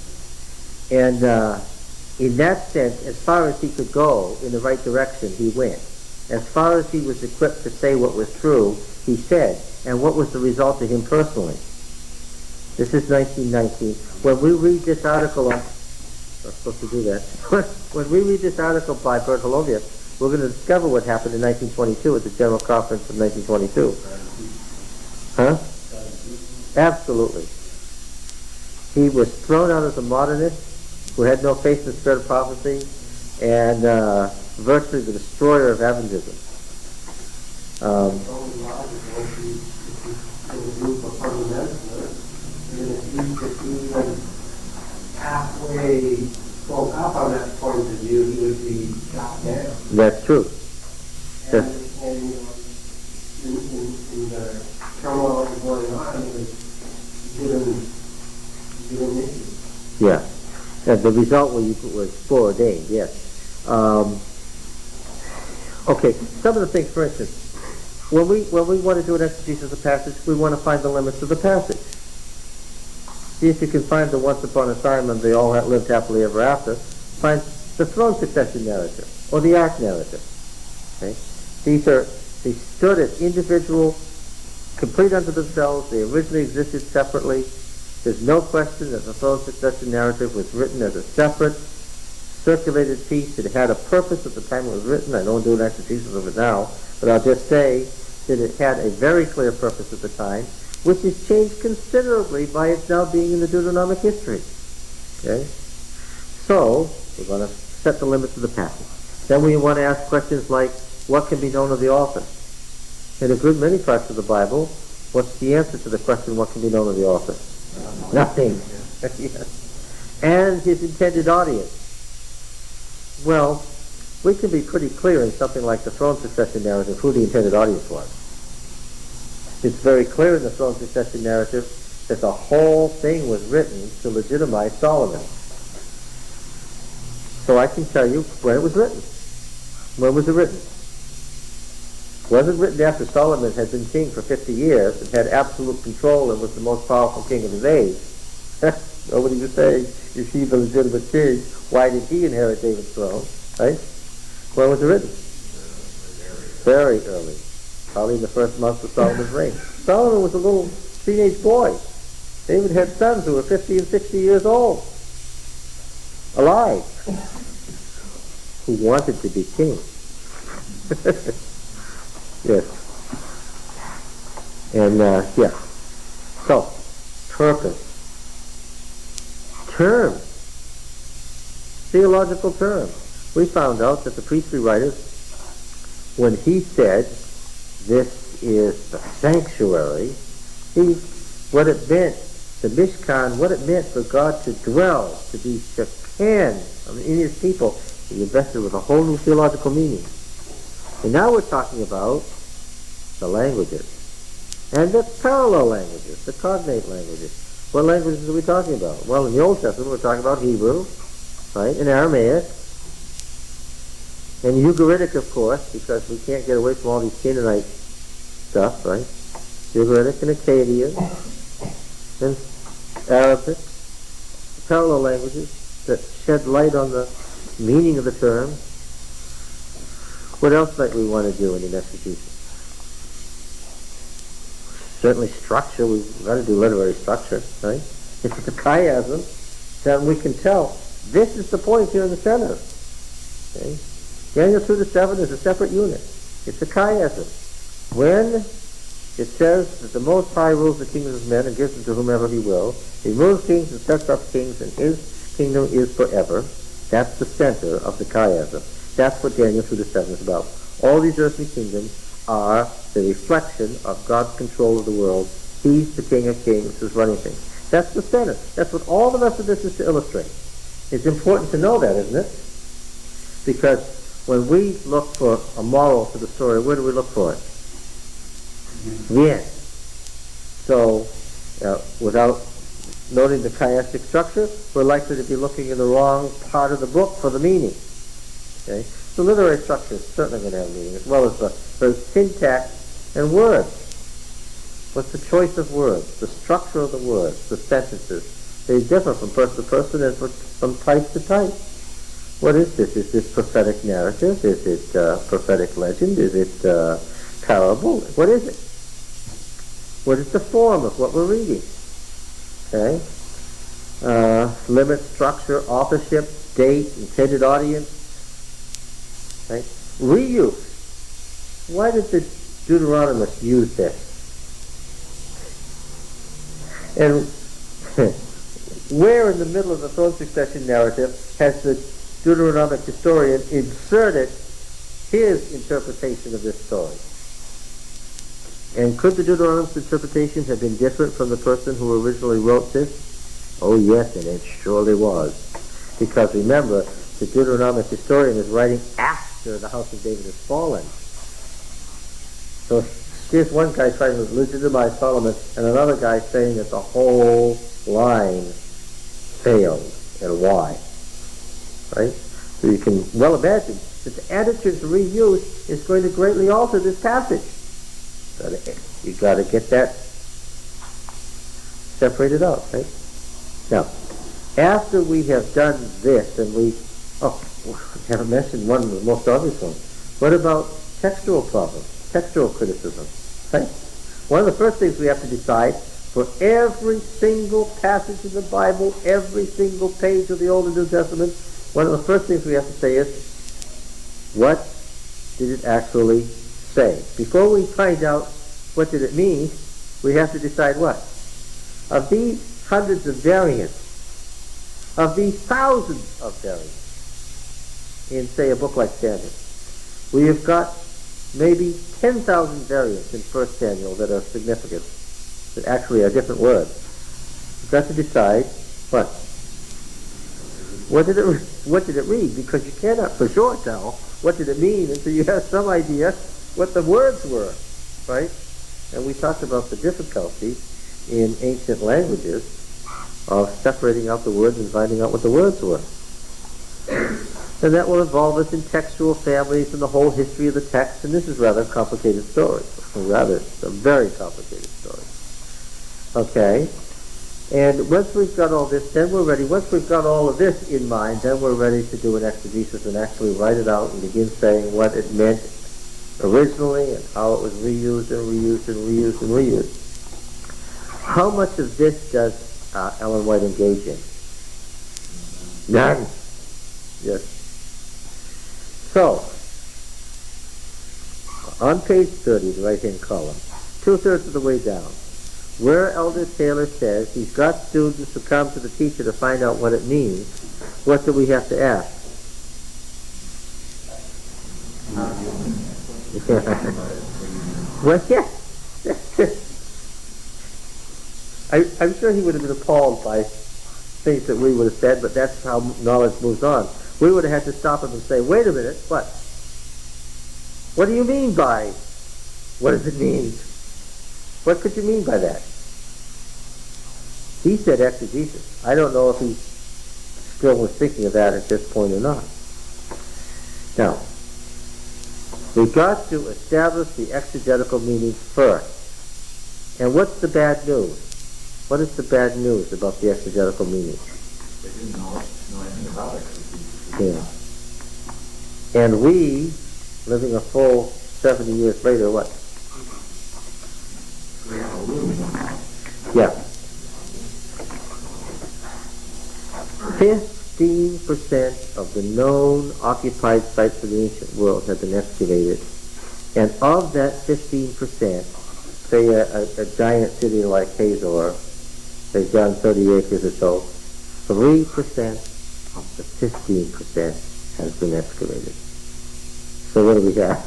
And in that sense, as far as he could go in the right direction, he went. As far as he was equipped to say what was true, he said. And what was the result to him personally? This is 1919. When we read this article on... I'm supposed to do that. When we read this article by Bertolovius, we're going to discover what happened in 1922 at the General Conference of 1922. Huh? Absolutely. He was thrown out as a modernist who had no faith in the spirit of prophecy, and virtually the destroyer of Adventism. Halfway spoke up on that point of view, he would be shot down. That's true. And in the turmoil that was going on, he was given issues. Yeah. And the result was foreordained, yes. Okay, some of the things, for instance, when we want to do an exegesis of a passage, we want to find the limits of the passage. See if you can find the once upon a time and they all lived happily ever after. Find the throne succession narrative or the ark narrative. Okay? They stood as individual, complete unto themselves. They originally existed separately. There's no question that the throne succession narrative was written as a separate, circulated piece. It had a purpose at the time it was written. I don't do an exegesis of it now, but I'll just say that it had a very clear purpose at the time, which is changed considerably by its now being in the Deuteronomic history. Okay? So, we're going to set the limits of the passage. Then we want to ask questions like, what can be known of the author? In a good many parts of the Bible, what's the answer to the question, what can be known of the author? Nothing. Yes. And his intended audience. Well, we can be pretty clear in something like the throne succession narrative who the intended audience was. It's very clear in the throne succession narrative that the whole thing was written to legitimize Solomon. So I can tell you when it was written. When was it written? It wasn't written after Solomon had been king for 50 years and had absolute control and was the most powerful king of his age. Nobody would say, if he's the legitimate king, why did he inherit David's throne? Right? When was it written? Very early. Probably in the first month of Solomon's reign. Solomon was a little teenage boy. David had sons who were 50 and 60 years old. Alive. Who wanted to be king. Yes. And, yeah. So, purpose. Terms. Theological terms. We found out that the priestly writers, when he said, this is the sanctuary, what it meant, the Mishkan, what it meant for God to dwell, to be Shekan in his people, he invested with a whole new theological meaning. And now we're talking about the languages. And the parallel languages, the cognate languages. What languages are we talking about? Well, in the Old Testament, we're talking about Hebrew, right, and Aramaic, and Ugaritic, of course, because we can't get away from all these Canaanite stuff, right? Ugaritic and Akkadian, and Arabic, parallel languages that shed light on the meaning of the term. What else might we want to do in an exegesis? Certainly structure. We've got to do literary structure, right? If it's a chiasm, then we can tell this is the point here in the center. Okay? Daniel 2 to 7 is a separate unit. It's a chiasm. When it says that the Most High rules the kingdoms of men and gives them to whomever he will, he removes kings and sets up kings, and his kingdom is forever. That's the center of the chiasm. That's what Daniel 2 to 7 is about. All these earthly kingdoms are the reflection of God's control of the world. He's the King of Kings who's running things. That's the center. That's what all the rest of this is to illustrate. It's important to know that, isn't it? Because when we look for a moral to the story, where do we look for it? The end. So, without noting the chiastic structure, we're likely to be looking in the wrong part of the book for the meaning. Okay? The literary structure is certainly going to have meaning, as well as the syntax and words. What's the choice of words? The structure of the words, the sentences. They differ from person to person and from type to type. What is this? Is this prophetic narrative? Is it prophetic legend? Is it parable? What is it? What is the form of what we're reading? Okay? Limit, structure, authorship, date, intended audience. Right? Reuse. Why did the Deuteronomists use this? And where in the middle of the throne succession narrative has the Deuteronomic historian inserted his interpretation of this story? And could the Deuteronomist interpretation have been different from the person who originally wrote this? Oh yes, and it surely was. Because remember, the Deuteronomic historian is writing after the house of David has fallen. So here's one guy trying to legitimize Solomon, and another guy saying that the whole line failed, and why. Right? So you can well imagine that the attitude to reuse is going to greatly alter this passage. You got to get that separated out, right? Now, after we have done this, and we haven't mentioned one of the most obvious ones. What about textual problems, textual criticism? Right? One of the first things we have to decide for every single passage in the Bible, every single page of the Old and New Testament, one of the first things we have to say is, what did it actually say? Before we find out what did it mean, we have to decide what? Of these hundreds of variants, of these thousands of variants, in, say, a book like Daniel, we have got maybe 10,000 variants in 1 Samuel that are significant, that actually are different words. We've got to decide what? What did it read? Because you cannot for sure tell what did it mean until you have some idea what the words were, right? And we talked about the difficulty in ancient languages of separating out the words and finding out what the words were. And that will involve us in textual families and the whole history of the text, and this is rather a complicated story. It's a very complicated story. Okay? And once we've got all this, then we're ready. Once we've got all of this in mind, then we're ready to do an exegesis and actually write it out and begin saying what it meant originally and how it was reused and reused and reused and reused. How much of this does Ellen White engage in? None. Yes. So, on page 30, the right-hand column, 2/3 of the way down, where Elder Taylor says he's got students who come to the teacher to find out what it means, what do we have to ask? Well, yeah. I'm sure he would have been appalled by things that we would have said, but that's how knowledge moves on. We would have had to stop him and say, wait a minute, what? What do you mean by, what does it mean? What could you mean by that? He said exegesis. I don't know if he still was thinking of that at this point or not. Now, we've got to establish the exegetical meaning first. And what's the bad news? What is the bad news about the exegetical meaning? They didn't know anything about it. Yeah. And we, living a full 70 years later, what? Yeah. 15% of the known occupied sites of the ancient world have been excavated. And of that 15%, say a giant city like Hazor, say down 30 acres or so, 3% of the 15% has been excavated. So what do we have?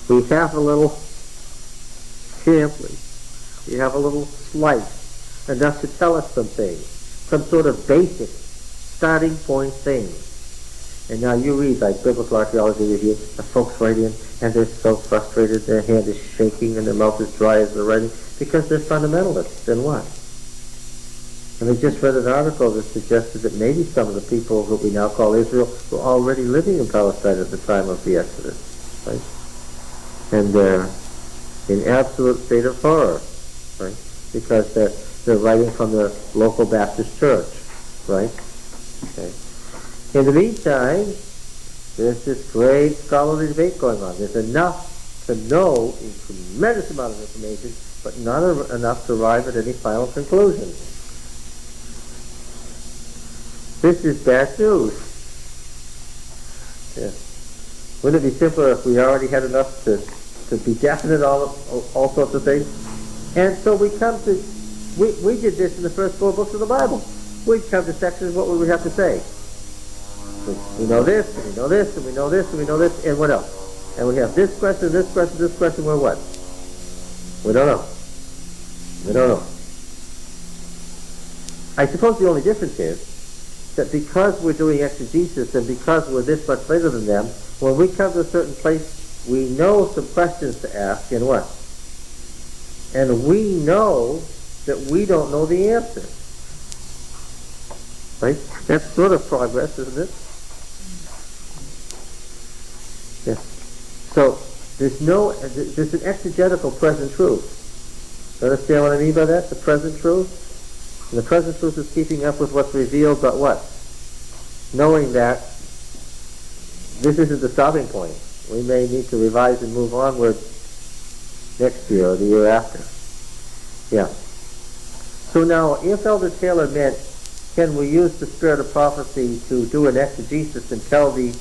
We have a little sampling. We have a little slice, enough to tell us some things, some sort of basic starting point things. And now you read like biblical archaeology review, the folks write in and they're so frustrated, their hand is shaking and their mouth is dry as they're writing, because they're fundamentalists. Then what? And they just read an article that suggested that maybe some of the people that we now call Israel were already living in Palestine at the time of the Exodus, right? And they're in absolute state of horror, right? Because they're writing from the local Baptist church, right? Okay. In the meantime, there's this great scholarly debate going on. There's enough to know a tremendous amount of information, but not enough to arrive at any final conclusion. This is bad news. Yeah. Wouldn't it be simpler if we already had enough to be definite on all sorts of things? And so we come to, we did this in the first 4 books of the Bible. We'd come to sections, what would we have to say? We know this, and we know this, and we know this, and we know this, and what else? And we have this question, this question, this question, we're what? We don't know. We don't know. I suppose the only difference is that because we're doing exegesis and because we're this much later than them, when we come to a certain place, we know some questions to ask, and what? And we know that we don't know the answer. Right? That's sort of progress, isn't it? Yes. So, there's an exegetical present truth. Understand what I mean by that? The present truth? And the present truth is keeping up with what's revealed, but what? Knowing that this isn't the stopping point. We may need to revise and move onward next year or the year after. Yeah. So now, if Elder Taylor meant, can we use the spirit of prophecy to do an exegesis and tell the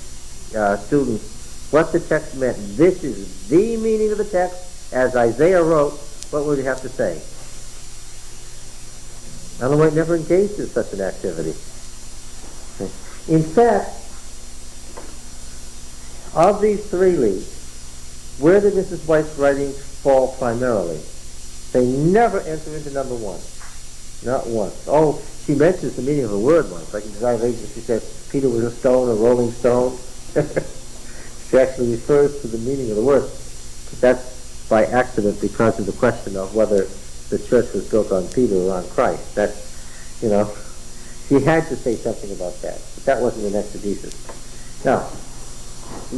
students what the text meant? This is the meaning of the text, as Isaiah wrote. What would we have to say? Ellen White never engaged in such an activity. In fact, of these 3 leads, where did Mrs. White's writings fall primarily? They never enter into number 1. Not once. Oh, she mentions the meaning of a word once. Like in Design of Ages, she says Peter was a stone, a rolling stone. She actually refers to the meaning of the word. But that's by accident because of the question of whether the church was built on Peter or on Christ. That's, she had to say something about that. But that wasn't an exegesis. Now,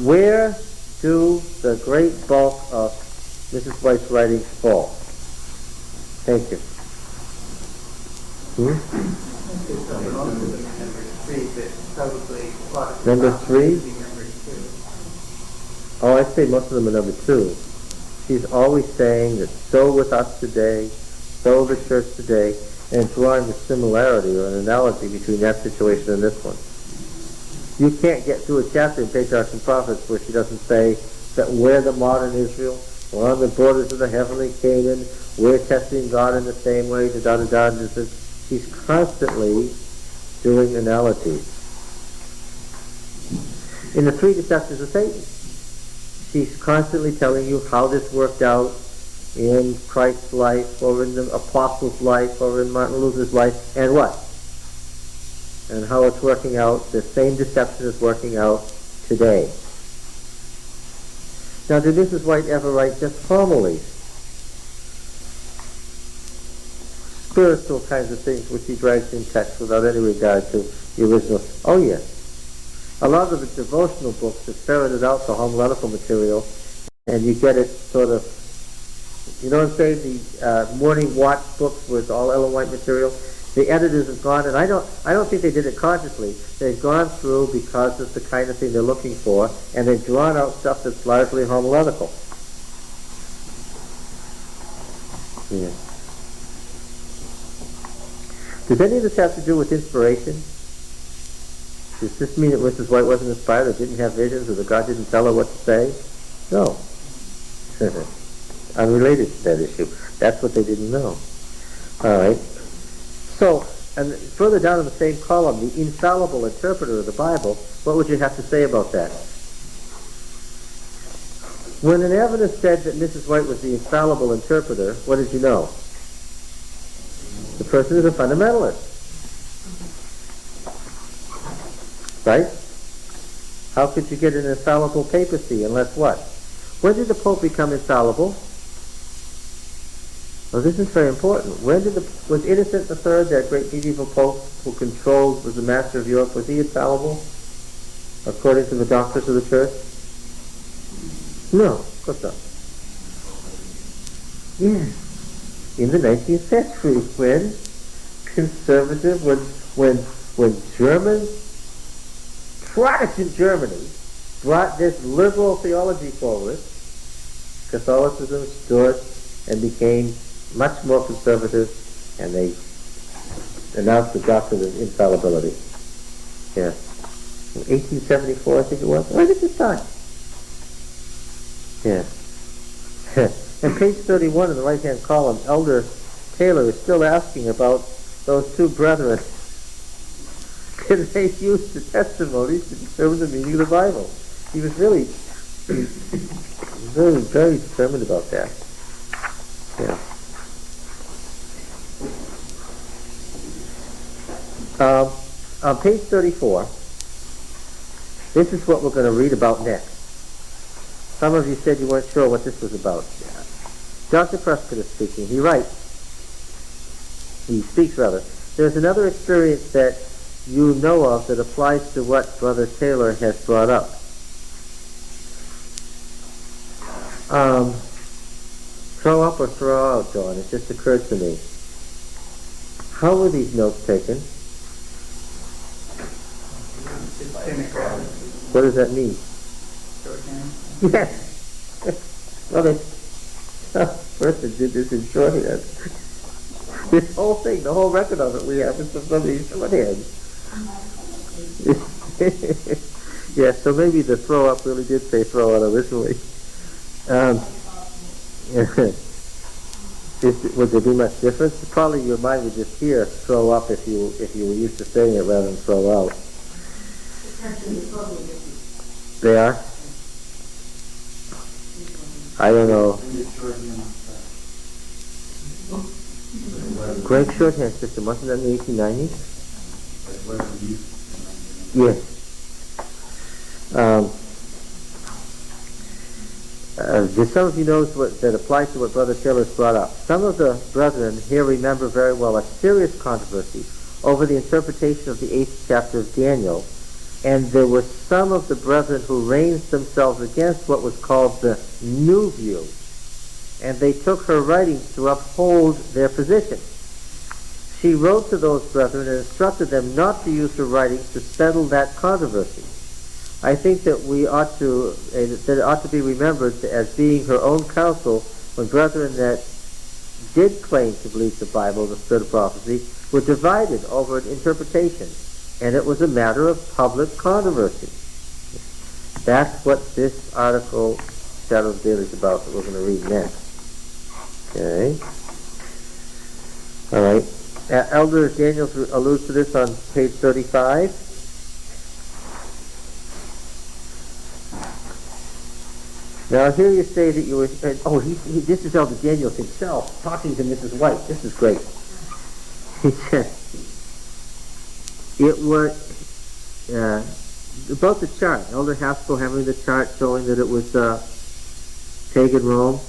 where do the great bulk of Mrs. White's writings fall? Thank you. Number 3? Oh, I'd say most of them are number 2. She's always saying that so with us today, so the church today, and drawing a similarity or an analogy between that situation and this one. You can't get through a chapter in Patriarchs and Prophets where she doesn't say that we're the modern Israel, we're on the borders of the heavenly Canaan, we're testing God in the same way, da-da-da-da. She's constantly doing analogies. In the 3 deceptions of Satan, she's constantly telling you how this worked out in Christ's life, or in the apostles' life, or in Martin Luther's life, and what? And how it's working out, the same deception is working out today. Now, did Mrs. White ever write just homilies? spiritual kinds of things which he drags in text without any regard to the original. Oh yes. A lot of the devotional books have ferreted out the homiletical material, and you get it sort of, you know what I'm saying, the Morning Watch books with all Ellen White material. The editors have gone, and I don't think they did it consciously. They've gone through because it's the kind of thing they're looking for, and they've drawn out stuff that's largely homiletical. Yeah. Does any of this have to do with inspiration? Does this mean that Mrs. White wasn't inspired, or didn't have visions, or that God didn't tell her what to say? No. Unrelated to that issue. That's what they didn't know. All right. So, and further down in the same column, the infallible interpreter of the Bible, what would you have to say about that? When an evidence said that Mrs. White was the infallible interpreter, what did you know? The person is a fundamentalist. Right? How could you get an infallible papacy unless what? When did the Pope become infallible? Well, this is very important. When did was Innocent III, that great medieval Pope who controlled, was the master of Europe, was he infallible according to the doctrines of the Church? No, of course not. Yes. In the 19th century, when conservative, when German, Protestant Germany brought this liberal theology forward, Catholicism stood and became much more conservative, and they announced the doctrine of infallibility. Yeah. 1874, I think it was. Right at this time. Yeah. And page 31 in the right-hand column, Elder Taylor is still asking about those two brethren. Can they use the testimonies to determine the meaning of the Bible? He was really very, very determined about that. Yeah. On page 34, this is what we're going to read about next. Some of you said you weren't sure what this was about. Dr. Prescott is speaking. He speaks rather. There's another experience that you know of that applies to what Brother Taylor has brought up. Throw up or throw out, Dawn? It just occurred to me. How were these notes taken? What does that mean? Shorthand. Yes. Well, person did this in shorthand. This whole thing, the whole record of it we have is from these shorthands. Yeah, so maybe the throw up really did say throw out originally. Would there be much difference? Probably your mind would just hear throw up if you were used to saying it rather than throw out. They are? I don't know. Great shorthand system, wasn't that in the 1890s? Yes. Some of you knows that applies to what Brother Taylor's brought up. Some of the brethren here remember very well a serious controversy over the interpretation of the 8th chapter of Daniel, and there were some of the brethren who ranged themselves against what was called the New View, and they took her writings to uphold their position. She wrote to those brethren and instructed them not to use her writings to settle that controversy. I think that that it ought to be remembered as being her own counsel when brethren that did claim to believe the Bible, the spirit of prophecy, were divided over an interpretation, and it was a matter of public controversy. That's what this article, Shadow of Daily, is about, that we're going to read next. Okay. All right. Elder Daniels alludes to this on page 35. Now here you say that you were, this is Elder Daniels himself talking to Mrs. White. This is great. He said, it was, about the chart, Elder Haskell having the chart showing that it was pagan Rome.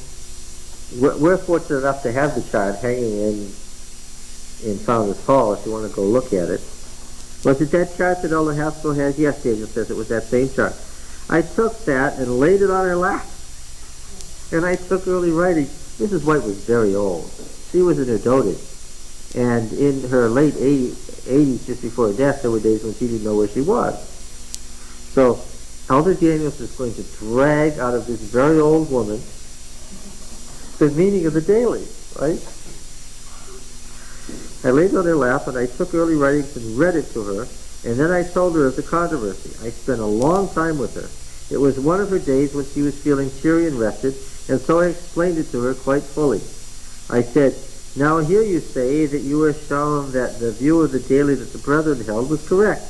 We're fortunate enough to have the chart hanging in in Founders Hall if you want to go look at it. Was it that chart that Elder Haskell has? Yes, Daniel says it was that same chart. I took that and laid it on her lap. And I took early writing. Mrs. White was very old. She was in her dotage. And in her late 80s, just before her death, there were days when she didn't know where she was. So Elder Daniels is going to drag out of this very old woman the meaning of the daily, right? I laid it on her lap, and I took early writings and read it to her, and then I told her of the controversy. I spent a long time with her. It was one of her days when she was feeling cheery and rested, and so I explained it to her quite fully. I said, now here you say that you were shown that the view of the daily that the brethren held was correct.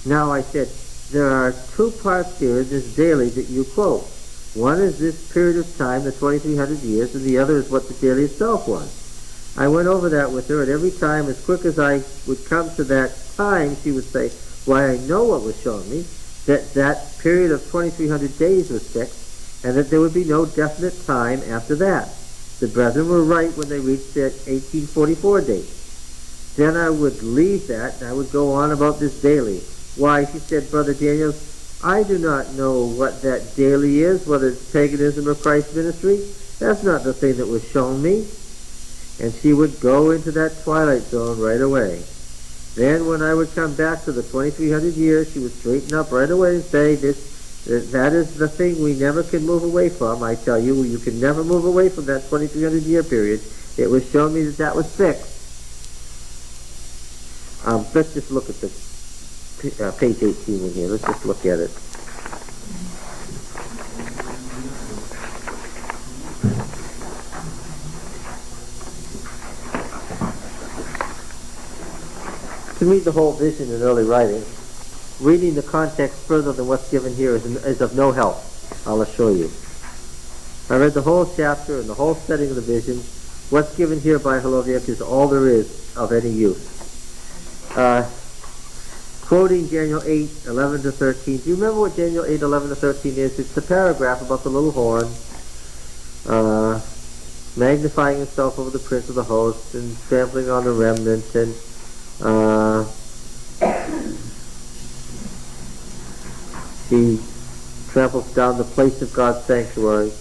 Now I said, there are two parts here in this daily that you quote. One is this period of time, the 2,300 years, and the other is what the daily itself was. I went over that with her, and every time, as quick as I would come to that time, she would say, why, I know what was shown me, that that period of 2,300 days was fixed, and that there would be no definite time after that. The brethren were right when they reached that 1844 date. Then I would leave that, and I would go on about this daily. Why, she said, Brother Daniels, I do not know what that daily is, whether it's paganism or Christ's ministry. That's not the thing that was shown me. And she would go into that twilight zone right away. Then when I would come back to the 2,300 years, she would straighten up right away and say, that is the thing we never can move away from. I tell you, you can never move away from that 2,300 year period. It was shown me that that was fixed. Let's just look at the page 18 in here. Let's just look at it. To read the whole vision in early writing, reading the context further than what's given here is of no help, I'll assure you. I read the whole chapter and the whole setting of the vision. What's given here by Holoviuk is all there is of any use. Quoting Daniel 8, 11 to 13. Do you remember what Daniel 8, 11 to 13 is? It's the paragraph about the little horn, magnifying himself over the prince of the host and trampling on the remnant, and he tramples down the place of God's sanctuary,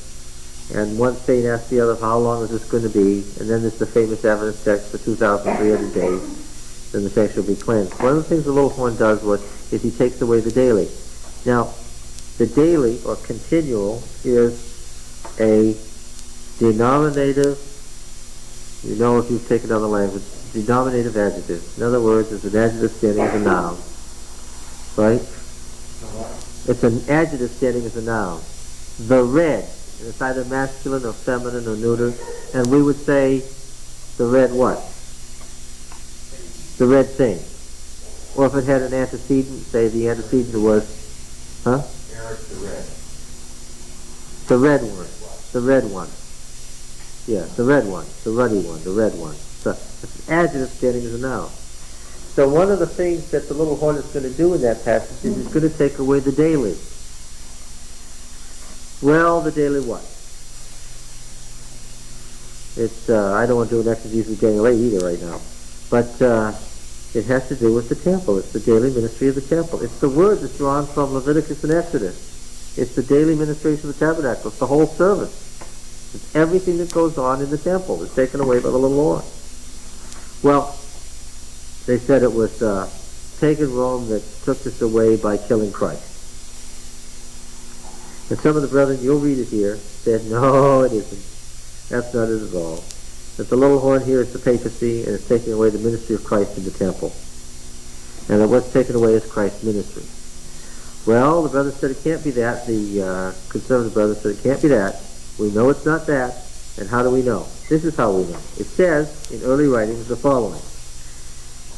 and one saint asks the other, how long is this going to be? And then there's the famous evidence text for 2,300 days. Then the sanctuary will be cleansed. One of the things the little horn does is he takes away the daily. Now, the daily, or continual, is a denominative, you know if you've taken other language, denominative adjective. In other words, it's an adjective standing as a noun. Right? It's an adjective standing as a noun. The red, and it's either masculine or feminine or neuter, and we would say the red what? The red thing. Or if it had an antecedent, say the antecedent was, Eric the red. The red one. The red one. Yeah, the red one. The ruddy one. The red one. So it's an adjective standing as a noun. So one of the things that the little horn is going to do in that passage is it's going to take away the daily. Well, the daily what? It's, I don't want to do an exegesis of Daniel 8 either right now. But it has to do with the temple. It's the daily ministry of the temple. It's the word that's drawn from Leviticus and Exodus. It's the daily ministration of the tabernacle. It's the whole service. It's everything that goes on in the temple. It's taken away by the little horn. Well, they said it was pagan Rome that took this away by killing Christ. And some of the brethren, you'll read it here, said, no, it isn't. That's not it at all. That the little horn here is the papacy, and it's taking away the ministry of Christ in the temple. And that what's taken away is Christ's ministry. Well, the brother said it can't be that. The conservative brother said it can't be that. We know it's not that. And how do we know? This is how we know. It says in early writings the following.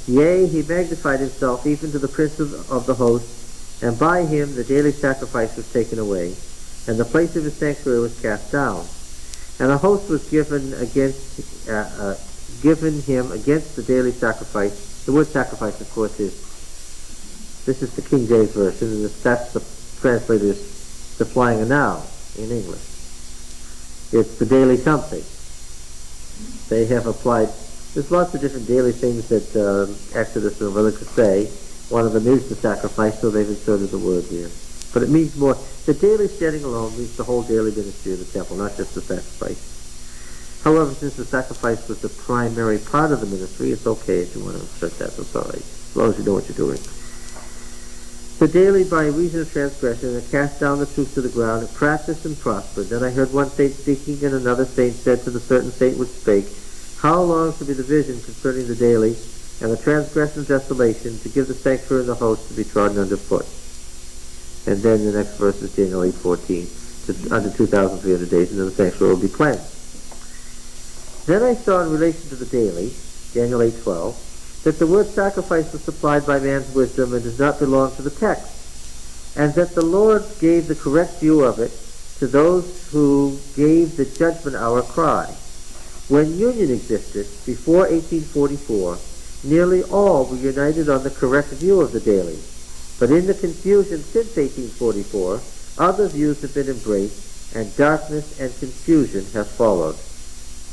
Yea, he magnified himself even to the prince of the host, and by him the daily sacrifice was taken away, and the place of his sanctuary was cast down. And a host was given him against the daily sacrifice. The word sacrifice, of course, this is the King James Version, and that's the translators supplying a noun in English. It's the daily something. They have applied There's lots of different daily things that Exodus and Leviticus say. One of them is the sacrifice, so they've inserted the word here. But it means more. The daily standing alone means the whole daily ministry of the temple, not just the sacrifice. However, since the sacrifice was the primary part of the ministry, it's okay if you want to insert that. That's all right, as long as you know what you're doing. The daily, by reason of transgression, and cast down the troops to the ground, and practiced and prospered. Then I heard one saint speaking, and another saint said to the certain saint which spake, how long shall be the vision concerning the daily, and the transgression desolation, to give the sanctuary and the host to be trodden under foot? And then the next verse is Daniel 8:14, under 2,300 days, and then the sanctuary will be cleansed. Then I saw in relation to the daily, Daniel 8:12, that the word sacrifice was supplied by man's wisdom and does not belong to the text, and that the Lord gave the correct view of it to those who gave the judgment hour cry. When union existed, before 1844, nearly all were united on the correct view of the daily, but in the confusion since 1844, other views have been embraced, and darkness and confusion have followed.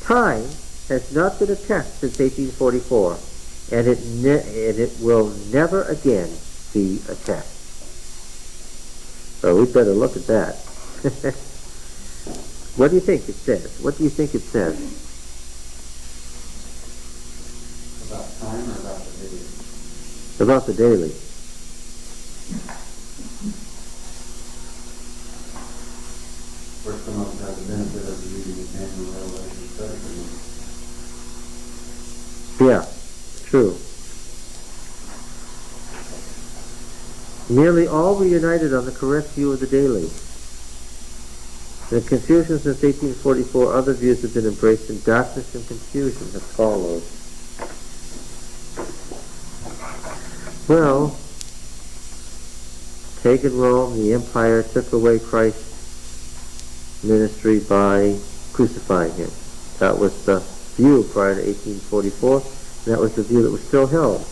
Time has not been a test since 1844, and it will never again be a test. So we better look at that. What do you think it says? What do you think it says? About time or about the daily? About the daily. Where some of us have the benefit of reading the annual Revelation study. Yeah, true. Nearly all were united on the correct view of the daily. The confusion since 1844, other views have been embraced, and darkness and confusion have followed. Well, pagan Rome, the empire, took away Christ's ministry by crucifying him. That was the view prior to 1844, and that was the view that was still held,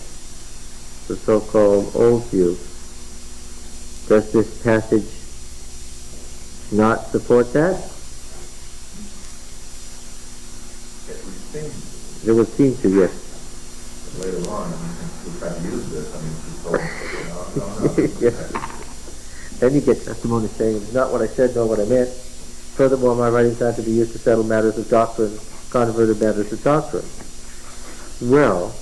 the so-called old view. Does this passage not support that? It would seem to, yes. Later on, we try to use this. Yes. Then you get testimony saying, it's not what I said, nor what I meant. Furthermore, my writings are to be used to settle matters of doctrine, controverted matters of doctrine. Well,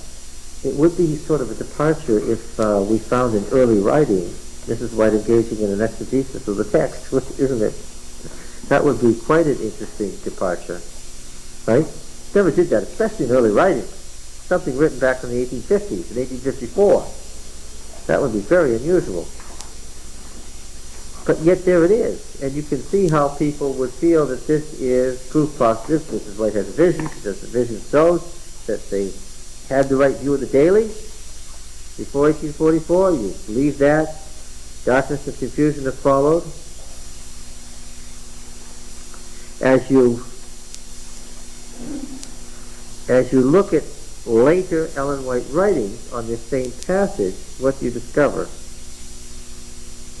it would be sort of a departure if we found in early writing Mrs. White engaging in an exegesis of the text, isn't it? That would be quite an interesting departure, right? Never did that, especially in early writing. Something written back in the 1850s, in 1854. That would be very unusual. But yet there it is, and you can see how people would feel that this is proof positive. Mrs. White has a vision, because the vision shows that they had the right view of the daily before 1844. You believe that. Darkness and confusion have followed. As you look at later Ellen White writings on this same passage, what do you discover?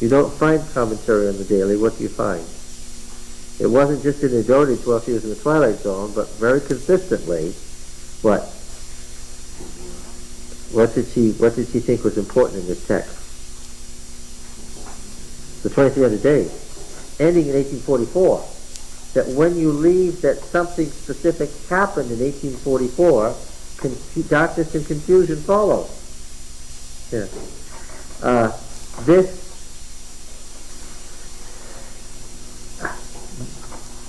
You don't find commentary on the daily. What do you find? It wasn't just in the dotage while she was in the Twilight Zone, but very consistently, what? What did she think was important in this text? The 2300 days, ending in 1844. That when you leave, that something specific happened in 1844, darkness and confusion follow. Yeah. This,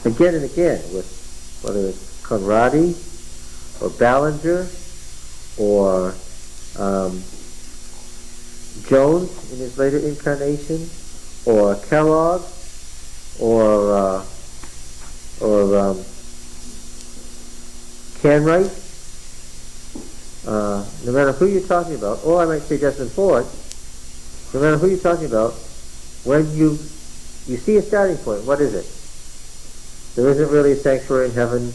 again and again, with whether it's Conradi, or Ballinger, or Jones in his later incarnation, or Kellogg, or Canright, no matter who you're talking about, or I might say Desmond Ford, no matter who you're talking about, when you see a starting point, what is it? There isn't really a sanctuary in heaven.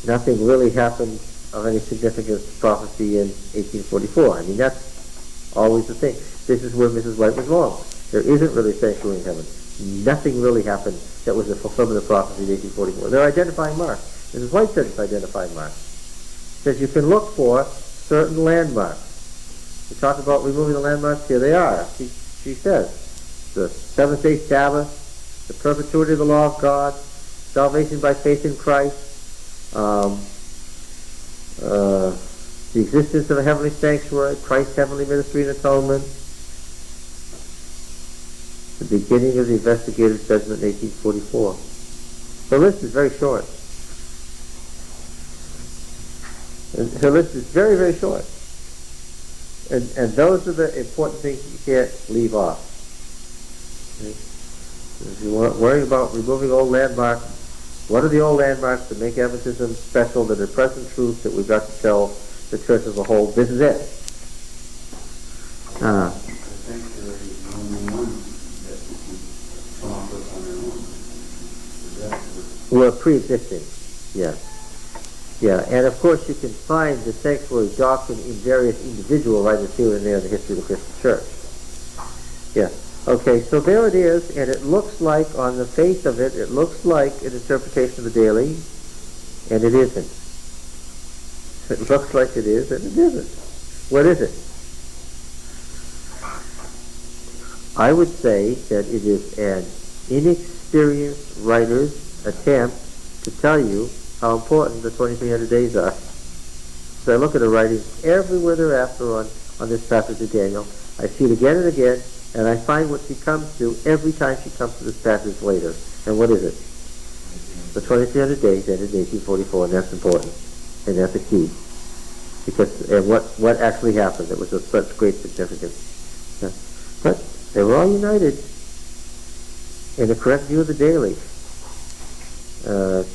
Nothing really happened of any significance prophecy in 1844. I mean, that's always the thing. This is where Mrs. White was wrong. There isn't really a sanctuary in heaven. Nothing really happened that was a fulfillment of prophecy in 1844. They're identifying marks. Mrs. White said it's identifying marks. says you can look for certain landmarks. We talk about removing the landmarks. Here they are. She says the seventh-day Sabbath, the perpetuity of the law of God, salvation by faith in Christ, the existence of a heavenly sanctuary, Christ's heavenly ministry and atonement, the beginning of the investigative judgment in 1844. The list is very short. Her list is very, very short. And those are the important things you can't leave off. Okay? If you want worrying about removing old landmarks, what are the old landmarks that make Adventism special, that are present truths that we've got to tell the church as a whole? This is it. I think there is only one that we can come up with on our own. Well, pre-existing, yeah. Yeah, and of course you can find the sanctuary doctrine in various individual writers here and there in the history of the Christian church. Yeah. Okay, so there it is, and it looks like, on the face of it, it looks like an interpretation of the daily, and it isn't. It looks like it is, and it isn't. What is it? I would say that it is an inexperienced writer's attempt to tell you how important the 2300 days are. So I look at the writings everywhere thereafter on this passage of Daniel. I see it again and again, and I find what she comes to every time she comes to this passage later. And what is it? The 2300 days ended in 1844, and that's important. And that's a key. Because, and what actually happened that was of such great significance. Yeah. But they were all united in the correct view of the daily.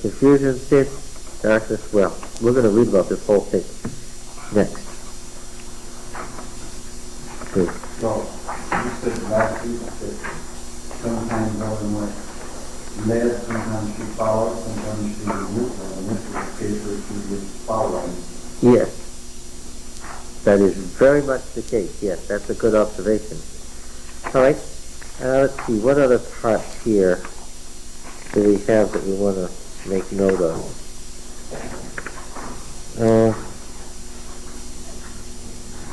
Confusion, sin, darkness. Well, we're going to read about this whole thing next. Okay. So, you said last week that sometimes Ellen went led, sometimes she followed, sometimes she was neutral, and this was the case where she was following. Yes. That is very much the case. Yes, that's a good observation. All right. Let's see. What other parts here do we have that we want to make note of?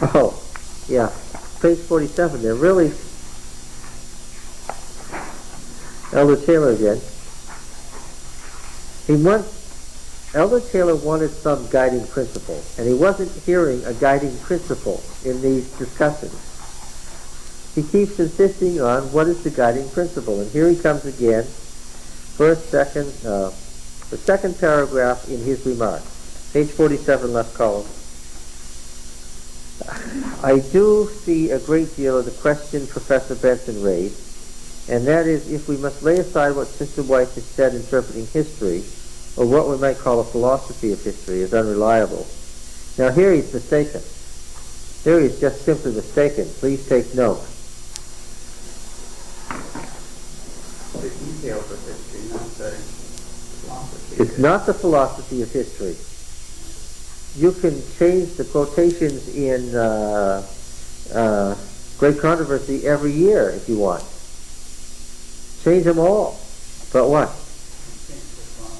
Oh, yeah. Page 47. They're really Elder Taylor again. Elder Taylor wanted some guiding principle, and he wasn't hearing a guiding principle in these discussions. He keeps insisting on what is the guiding principle, and here he comes again. The second paragraph in his remarks, page 47, left column. I do see a great deal of the question Professor Benson raised, and that is if we must lay aside what Sister White has said interpreting history, or what we might call a philosophy of history, as unreliable. Now here he's mistaken. Here he's just simply mistaken. Please take note. The details of history, not the philosophy. It's not the philosophy of history. You can change the quotations in Great Controversy every year if you want. Change them all. But what?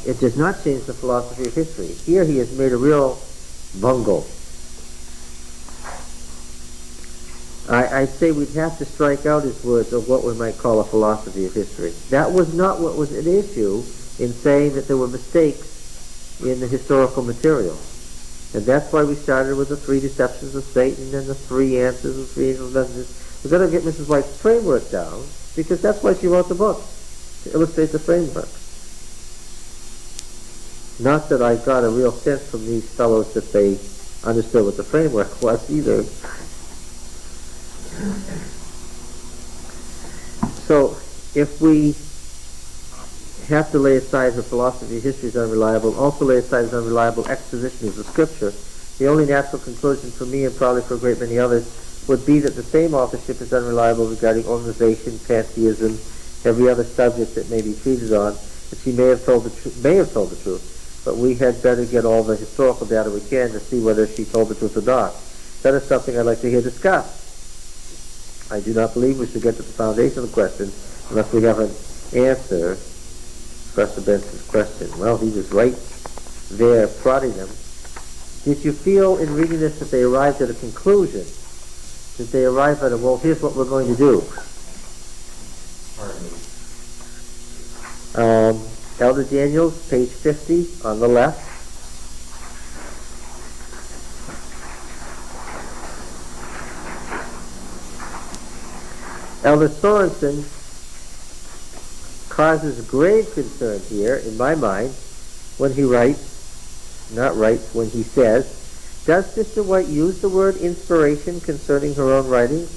It does not change the philosophy of history. Here he has made a real bungle. I'd say we'd have to strike out his words of what we might call a philosophy of history. That was not what was at issue in saying that there were mistakes in the historical material. And that's why we started with the 3 deceptions of Satan and the 3 answers of 3 angels' messages. We've got to get Mrs. White's framework down, because that's why she wrote the book, to illustrate the framework. Not that I got a real sense from these fellows that they understood what the framework was either. So, if we have to lay aside her philosophy of history as unreliable, also lay aside as unreliable exposition of the Scripture, the only natural conclusion for me, and probably for a great many others, would be that the same authorship is unreliable regarding organization, pantheism, every other subject that may be treated on, that she may have told the truth. But we had better get all the historical data we can to see whether she told the truth or not. That is something I'd like to hear discussed. I do not believe we should get to the foundational question unless we have an answer to Professor Benson's question. Well, he was right there prodding them Did you feel in reading this that they arrived at a conclusion? Did they arrive at a, well, here's what we're going to do? Hardly. Elder Daniels, page 50 on the left. Elder Sorensen causes grave concern here, in my mind, when he when he says, does Sister White use the word inspiration concerning her own writings,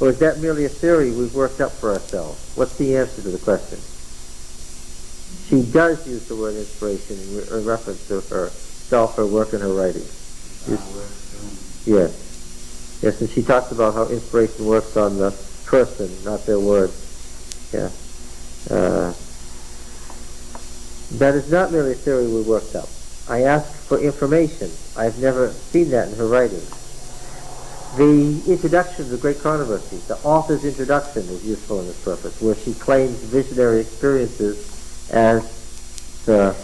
or is that merely a theory we've worked up for ourselves? What's the answer to the question? She does use the word inspiration in reference to herself, her work, and her writings. Yes. Yes, and she talks about how inspiration works on the person, not their words. Yeah. That is not merely a theory we worked up. I asked for information. I've never seen that in her writings. The introduction to the Great Controversy, the author's introduction, is useful in this purpose, where she claims visionary experiences as the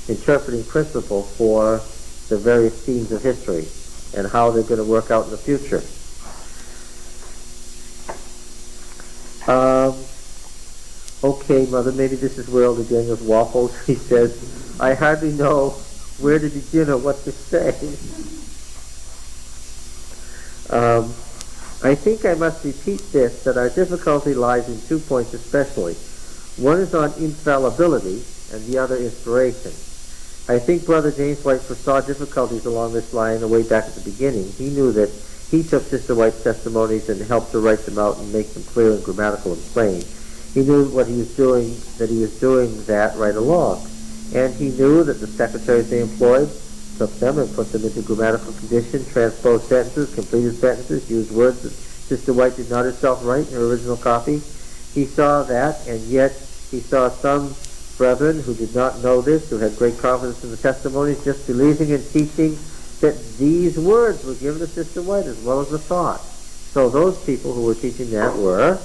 interpreting principle for the various themes of history and how they're going to work out in the future. Okay, Mother, maybe this is where Elder Daniels waffles. He says, I hardly know where to begin or what to say. I think I must repeat this, that our difficulty lies in 2 points especially. One is on infallibility, and the other inspiration. I think Brother James White foresaw difficulties along this line way back at the beginning. He knew that he took Sister White's testimonies and helped to write them out and make them clear and grammatical and plain. He knew what he was doing, that he was doing that right along. And he knew that the secretaries they employed took them and put them into grammatical condition, transposed sentences, completed sentences, used words that Sister White did not herself write in her original copy. He saw that, and yet he saw some brethren who did not know this, who had great confidence in the testimonies, just believing and teaching that these words were given to Sister White as well as the thought. So those people who were teaching that were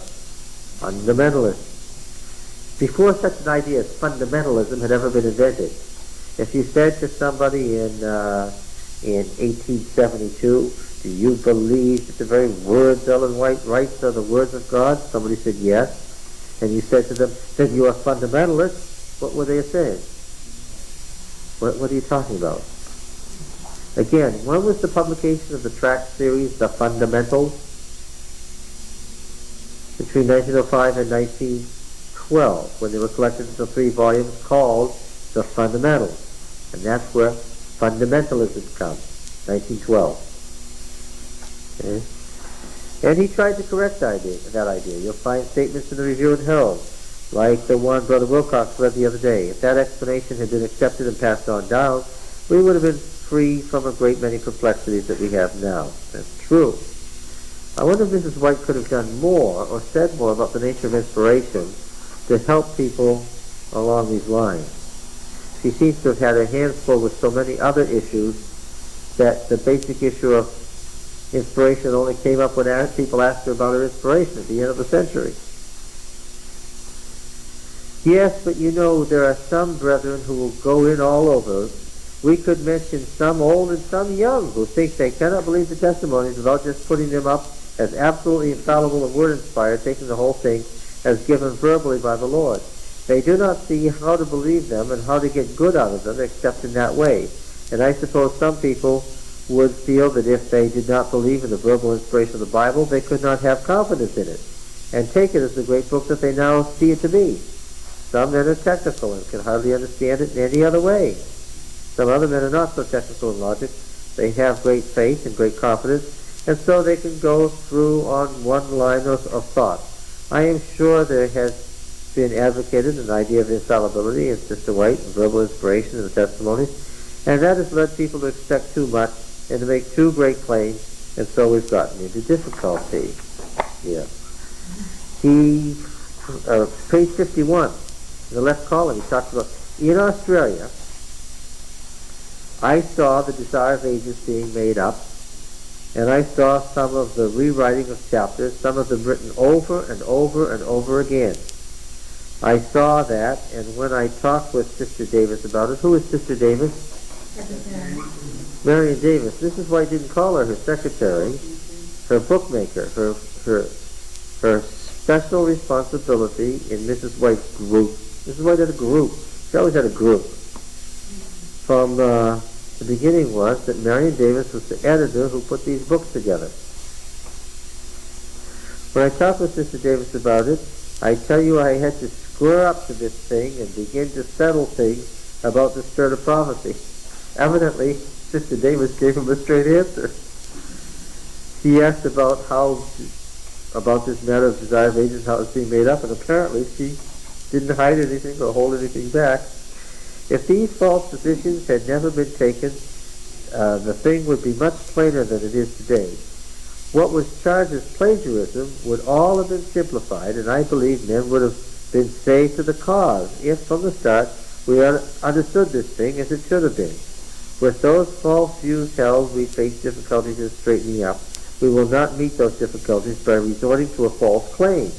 fundamentalists. Before such an idea as fundamentalism had ever been invented, if you said to somebody in 1872, do you believe that the very words Ellen White writes are the words of God? Somebody said yes. And you said to them, then you are fundamentalists. What were they saying? What are you talking about? Again, when was the publication of the tract series, The Fundamentals? Between 1905 and 1912, when they were collected into 3 volumes called The Fundamentals. And that's where fundamentalism comes, 1912. Okay? And he tried to correct that idea. You'll find statements in the Review and Herald, like the one Brother Wilcox read the other day. If that explanation had been accepted and passed on down, we would have been free from a great many perplexities that we have now. That's true. I wonder if Mrs. White could have done more or said more about the nature of inspiration to help people along these lines. She seems to have had her hands full with so many other issues that the basic issue of inspiration only came up when people asked her about her inspiration at the end of the century. Yes, but you know, there are some brethren who will go in all over. We could mention some old and some young who think they cannot believe the testimonies without just putting them up as absolutely infallible and word-inspired, taking the whole thing as given verbally by the Lord. They do not see how to believe them and how to get good out of them except in that way. And I suppose some people would feel that if they did not believe in the verbal inspiration of the Bible, they could not have confidence in it and take it as the great book that they now see it to be. Some men are technical and can hardly understand it in any other way. Some other men are not so technical in logic. They have great faith and great confidence, and so they can go through on one line of thought. I am sure there has been advocated an idea of infallibility in Sister White and verbal inspiration in the testimonies, and that has led people to expect too much and to make too great claims, and so we've gotten into difficulty. Yeah. Page 51, in the left column, he talks about, in Australia, I saw the Desire of Ages being made up, and I saw some of the rewriting of chapters, some of them written over and over and over again. I saw that, and when I talked with Sister Davis about it, who is Sister Davis? Marion Davis. This is why I didn't call her secretary, her bookmaker, her special responsibility in Mrs. White's group. Mrs. White had a group. She always had a group. From the beginning was that Marion Davis was the editor who put these books together. When I talked with Sister Davis about it, I tell you I had to square up to this thing and begin to settle things about the spirit of prophecy. Evidently, Sister Davis gave him a straight answer. He asked about this matter of desire of ages, how it's being made up, and apparently she didn't hide anything or hold anything back. If these false positions had never been taken, the thing would be much plainer than it is today. What was charged as plagiarism would all have been simplified, and I believe men would have been saved to the cause if, from the start, we understood this thing as it should have been. With those false views held, we face difficulties in straightening up. We will not meet those difficulties by resorting to a false claim.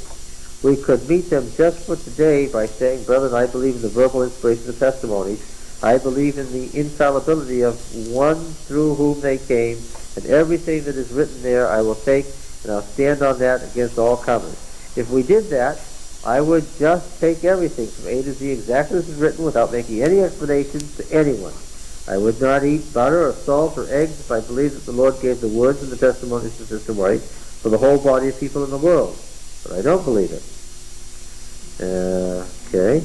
We could meet them just for today by saying, Brethren, I believe in the verbal inspiration of testimonies. I believe in the infallibility of one through whom they came, and everything that is written there I will take, and I'll stand on that against all comers. If we did that, I would just take everything from A to Z exactly as it's written without making any explanations to anyone. I would not eat butter or salt or eggs if I believed that the Lord gave the words and the testimonies to Sister White for the whole body of people in the world. But I don't believe it. Okay.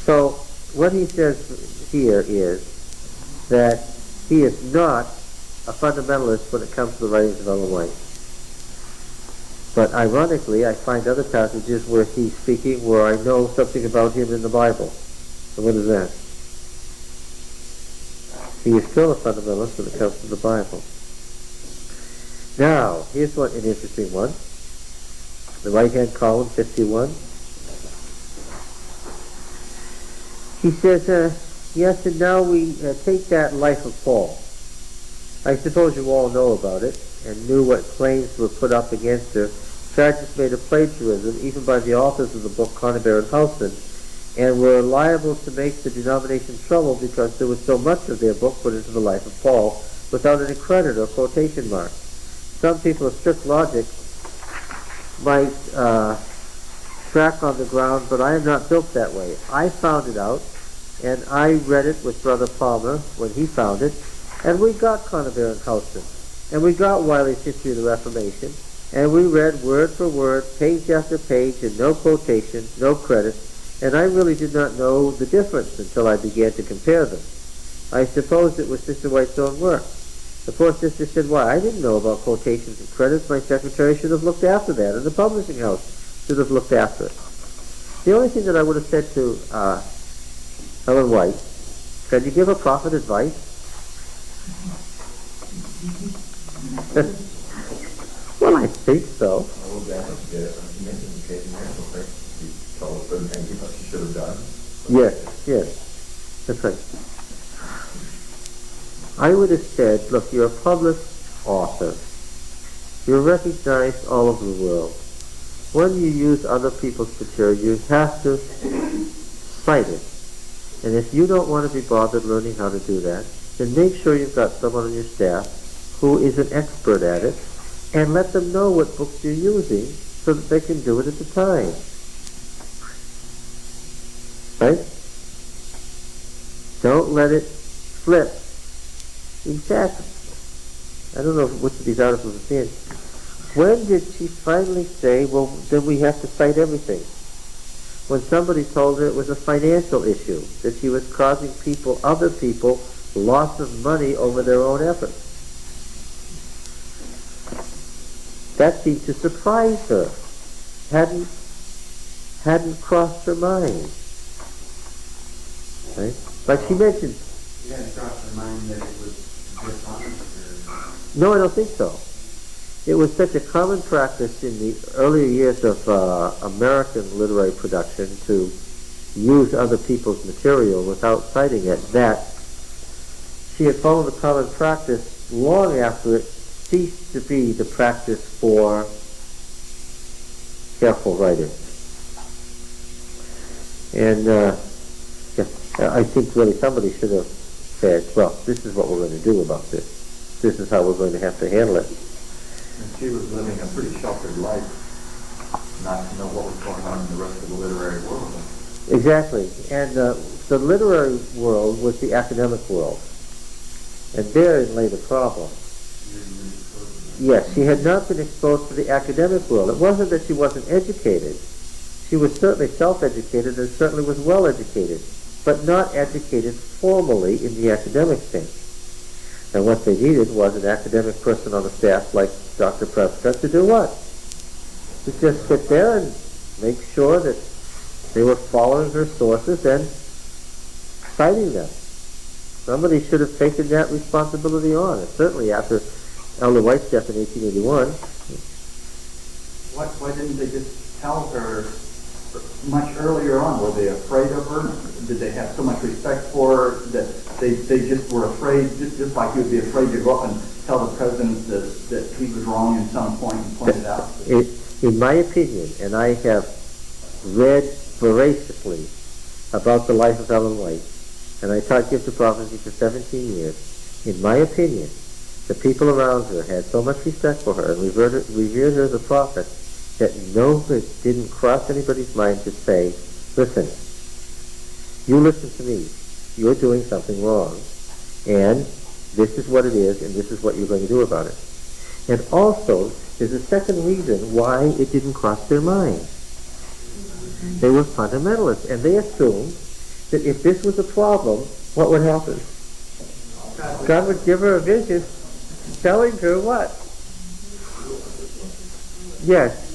So what he says here is that he is not a fundamentalist when it comes to the writings of Ellen White. But ironically, I find other passages where he's speaking where I know something about him in the Bible. So what is that? He is still a fundamentalist when it comes to the Bible. Now, here's an interesting one. The right-hand column, 51. He says, yes, and now we take that life of Paul. I suppose you all know about it and knew what claims were put up against her, charges made of plagiarism, even by the authors of the book, Conover and Houston, and were liable to make the denomination trouble because there was so much of their book put into the life of Paul without any credit or quotation mark. Some people of strict logic might track on the ground, but I am not built that way. I found it out, and I read it with Brother Palmer when he found it, and we got Conover and Houston, and we got Wiley's History of the Reformation, and we read word for word, page after page, and no quotation, no credit, and I really did not know the difference until I began to compare them. I supposed it was Sister White's own work. The poor sister said, why, I didn't know about quotations and credits. My secretary should have looked after that, and the publishing house should have looked after it. The only thing that I would have said to Ellen White, can you give a prophet advice? Well, I think so. Well, that was good. You mentioned the case in there, so he told us certain things he thought she should have done. Yes, that's right. I would have said, look, you're a published author. You're recognized all over the world. When you use other people's material, you have to cite it. And if you don't want to be bothered learning how to do that, then make sure you've got someone on your staff who is an expert at it, and let them know what books you're using so that they can do it at the time. Right? Don't let it slip. Exactly. I don't know which of these articles it's in. When did she finally say, well, then we have to cite everything? When somebody told her it was a financial issue, that she was causing other people, loss of money over their own efforts. That seemed to surprise her. Hadn't crossed her mind. Right? Like she mentioned. You hadn't crossed her mind that it was dishonest? No, I don't think so. It was such a common practice in the earlier years of American literary production to use other people's material without citing it, that she had followed the common practice long after it ceased to be the practice for careful writers. And I think really somebody should have said, well, this is what we're going to do about this. This is how we're going to have to handle it. And she was living a pretty sheltered life, not to know what was going on in the rest of the literary world. Exactly. And the literary world was the academic world. And therein lay the problem. Yes, she had not been exposed to the academic world. It wasn't that she wasn't educated. She was certainly self-educated and certainly was well-educated, but not educated formally in the academic sense. And what they needed was an academic person on the staff like Dr. Prescott to do what? To just sit there and make sure that they were following her sources and citing them. Somebody should have taken that responsibility on, and certainly after Elder White's death in 1881. Why didn't they just tell her much earlier on? Were they afraid of her? Did they have so much respect for her that they just were afraid, just like you would be afraid to go up and tell the president that he was wrong in some point and point it out? In my opinion, and I have read voraciously about the life of Ellen White, and I taught Gift of Prophecy for 17 years, in my opinion, the people around her had so much respect for her and revered her as a prophet that it didn't cross anybody's mind to say, listen, you listen to me, you're doing something wrong, and this is what it is, and this is what you're going to do about it. And also, there's a second reason why it didn't cross their mind. They were fundamentalists, and they assumed that if this was a problem, what would happen? God would give her a vision telling her what? Yes.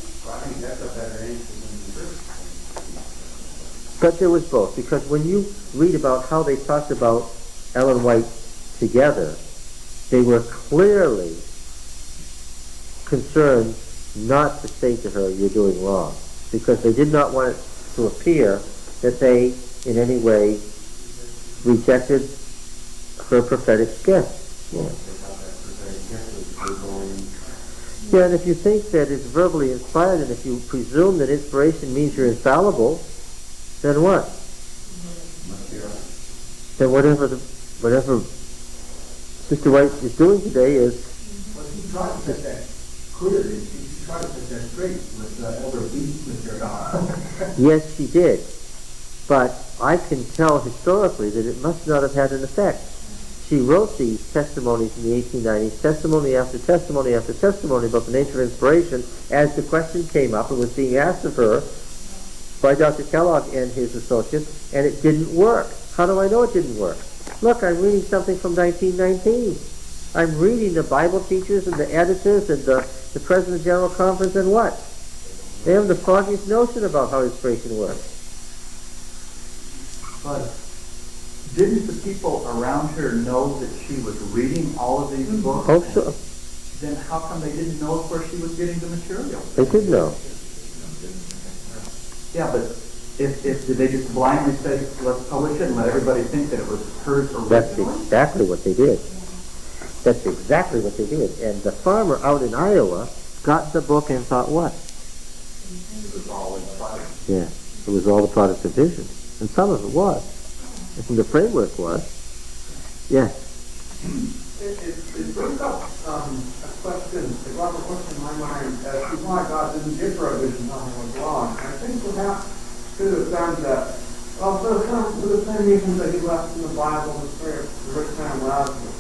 But there was both, because when you read about how they talked about Ellen White together, they were clearly concerned not to say to her, you're doing wrong, because they did not want it to appear that they in any way rejected her prophetic gift. Yeah, and if you think that it's verbally inspired, and if you presume that inspiration means you're infallible, then what? Then whatever Sister White is doing today is... Well, she tried to set that clearly. She tried to set that straight with Elder Beat's material. Yes, she did. But I can tell historically that it must not have had an effect. She wrote these testimonies in the 1890s, testimony after testimony after testimony about the nature of inspiration as the question came up and was being asked of her by Dr. Kellogg and his associates, and it didn't work. How do I know it didn't work? Look, I'm reading something from 1919. I'm reading the Bible teachers and the editors and the President General Conference, and what? They have the foggiest notion about how inspiration works. But didn't the people around her know that she was reading all of these books? Oh, sure. Then how come they didn't know where she was getting the material? They did know. Yeah, but if did they just blindly say, let's publish it and let everybody think that it was hers originally? That's exactly what they did. That's exactly what they did. And the farmer out in Iowa got the book and thought, what? It was all inspired. Yeah, it was all the Protestant vision. And some of it was. And the framework was. Yes. It brings up a question, it brought up a question in my mind as to why God didn't give her a vision when it was wrong. And I think perhaps to the sense that, well, for the same reasons that he left in the Bible, the rich man Lazarus,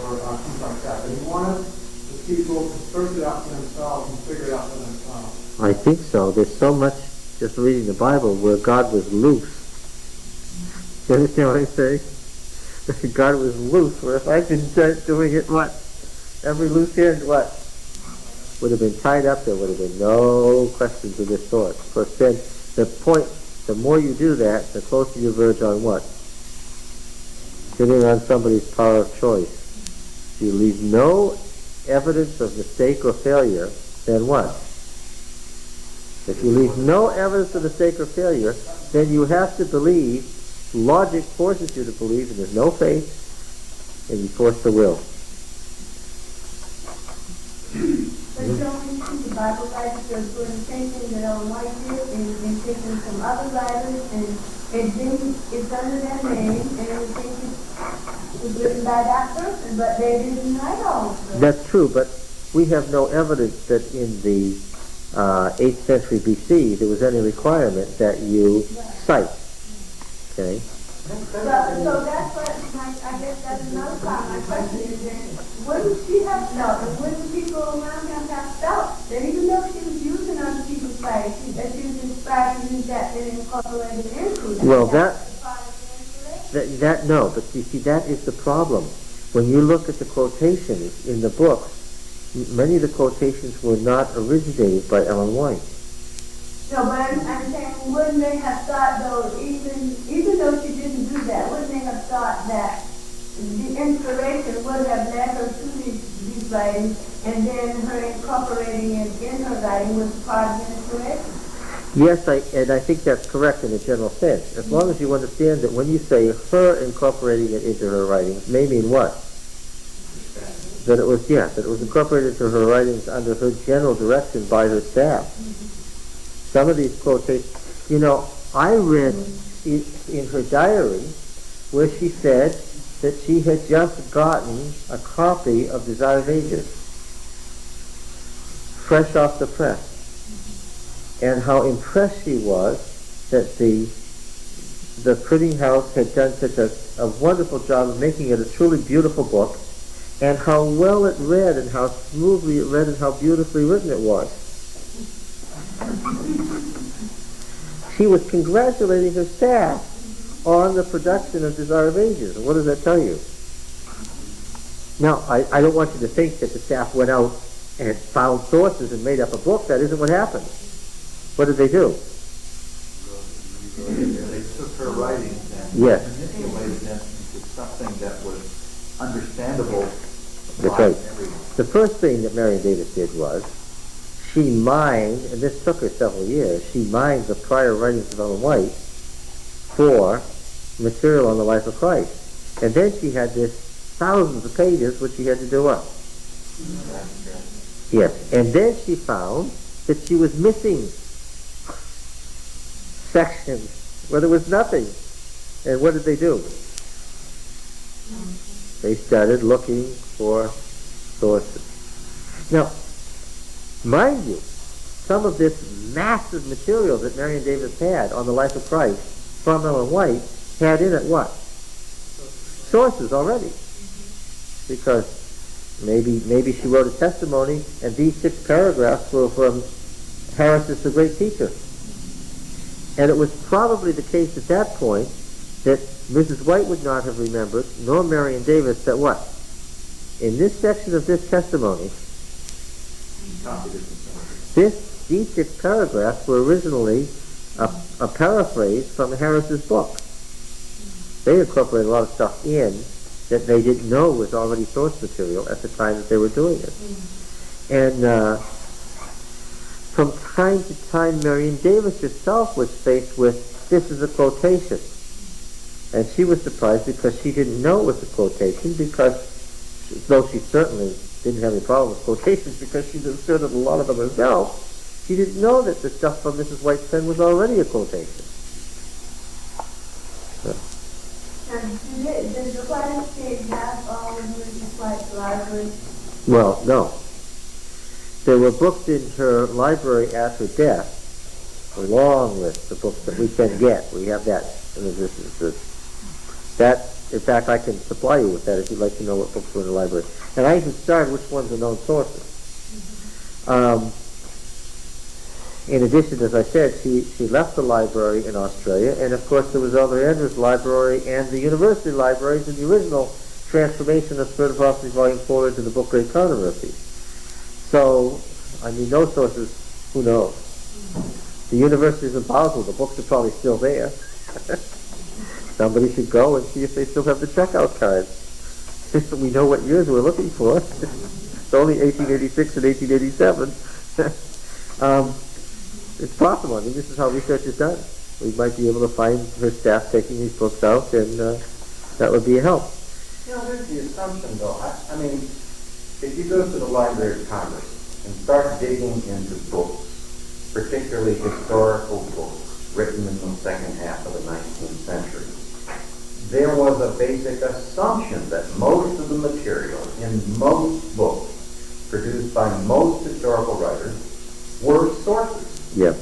or things like that. He wanted the people to search it out for themselves and figure it out for themselves. I think so. There's so much just reading the Bible where God was loose. You understand what I'm saying? God was loose, where if I'd been doing it, what? Every loose end, what? Would have been tied up, there would have been no questions of this sort. Of course, then, the more you do that, the closer you verge on what? Sitting on somebody's power of choice. If you leave no evidence of mistake or failure, then what? If you leave no evidence of mistake or failure, then you have to believe. Logic forces you to believe, and there's no faith, and you force the will. But don't you see the Bible writers are doing the same thing that Ellen White did, and taking some other writers, and it's under their name, and was written by that person, but they didn't write all of them. That's true, but we have no evidence that in the 8th century BC there was any requirement that you cite. Okay? So that's what, I guess that's another part. My question is then, wouldn't she have felt, and wouldn't people around him have felt that even though she was using other people's writings, that she was inspired to use that and incorporate it into that? Well, no, but you see, that is the problem. When you look at the quotations in the book, many of the quotations were not originated by Ellen White. No, but I'm saying, wouldn't they have thought, though, even though she didn't do that, wouldn't they have thought that the inspiration would have led her to these writings, and then her incorporating it in her writing was part of the inspiration? Yes, and I think that's correct in a general sense. As long as you understand that when you say her incorporating it into her writings, may mean what? That it was incorporated into her writings under her general direction by her staff. Some of these quotations, I read in her diary where she said that she had just gotten a copy of Desire of Ages, fresh off the press, and how impressed she was that the printing house had done such a wonderful job of making it a truly beautiful book, and how well it read, and how smoothly it read, and how beautifully written it was. She was congratulating her staff on the production of Desire of Ages. And what does that tell you? Now, I don't want you to think that the staff went out and found sources and made up a book. That isn't what happened. What did they do? They took her writings and manipulated them into something that was understandable. That's right. The first thing that Marion Davis did was she mined, and this took her several years, she mined the prior writings of Ellen White for material on the life of Christ. And then she had this thousands of pages which she had to do up. Yes. And then she found that she was missing sections where there was nothing. And what did they do? They started looking for sources. Now, mind you, some of this massive material that Marion Davis had on the life of Christ from Ellen White had in it what? Sources already. Because maybe she wrote a testimony, and these 6 paragraphs were from Harris's The Great Teacher. And it was probably the case at that point that Mrs. White would not have remembered, nor Marion Davis, that what? In this section of this testimony, these 6 paragraphs were originally a paraphrase from Harris's book. They incorporated a lot of stuff in that they didn't know was already source material at the time that they were doing it. And from time to time, Marion Davis herself was faced with, this is a quotation. And she was surprised because she didn't know it was a quotation, because, though she certainly didn't have any problem with quotations because she'd inserted a lot of them herself, she didn't know that the stuff from Mrs. White's pen was already a quotation. And does the White State have all of Mrs. White's library? Well, no. There were books in her library at her death, a long list of books that we can get. We have that. In fact, I can supply you with that if you'd like to know what books were in the library. And I even started which ones are known sources. In addition, as I said, she left the library in Australia, and of course there was Elder Andrews' library and the university libraries in the original transformation of Spirit of Prophecy Volume 4 into the book Great Controversy. So, I mean, those sources, who knows? The universities in Basel, the books are probably still there. Somebody should go and see if they still have the checkout cards. So we know what years we're looking for. It's only 1886 and 1887. It's possible. I mean, this is how research is done. We might be able to find her staff taking these books out, and that would be a help. There's the assumption, though. I mean, if you go to the Library of Congress and start digging into books, particularly historical books written in the second half of the 19th century, there was a basic assumption that most of the material in most books produced by most historical writers were sources, Yeah.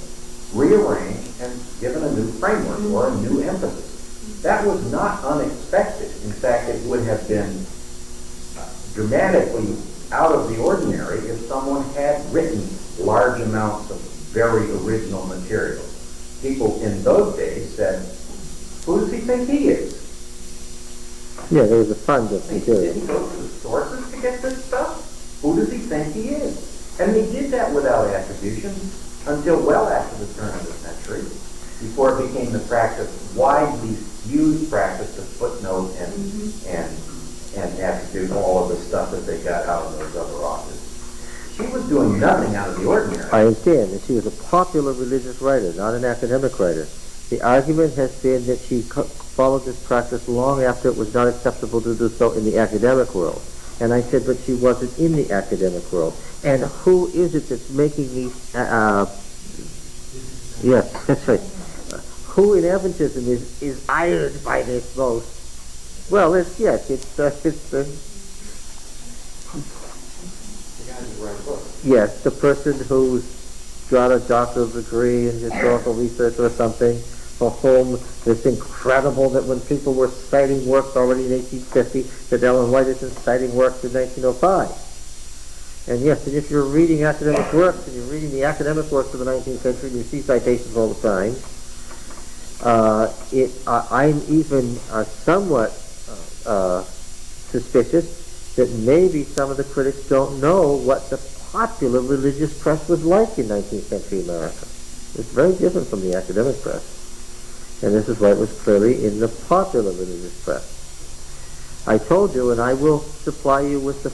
rearranged and given a new framework or a new emphasis. That was not unexpected. In fact, it would have been dramatically out of the ordinary if someone had written large amounts of very original material. People in those days said, who does he think he is? Yeah, there was a fund of material. Did he go to the sources to get this stuff? Who does he think he is? And he did that without attribution until well after the turn of the century, before it became the practice, widely used practice, to footnote and attribute all of the stuff that they got out of those other authors. She was doing nothing out of the ordinary. I understand that she was a popular religious writer, not an academic writer. The argument has been that she followed this practice long after it was not acceptable to do so in the academic world. And I said, but she wasn't in the academic world. And who is it that's making these... yes, that's right. Who in Adventism is ironed by this most? Well, it's The guy who wrote books. yes, the person who's got a doctoral degree in historical research or something, for whom it's incredible that when people were citing works already in 1850, that Ellen White isn't citing works in 1905. And yes, and if you're reading academic works, and you're reading the academic works of the 19th century, and you see citations all the time, I'm even somewhat suspicious that maybe some of the critics don't know what the popular religious press was like in 19th century America. It's very different from the academic press. And this is why it was clearly in the popular religious press. I told you, and I will supply you with the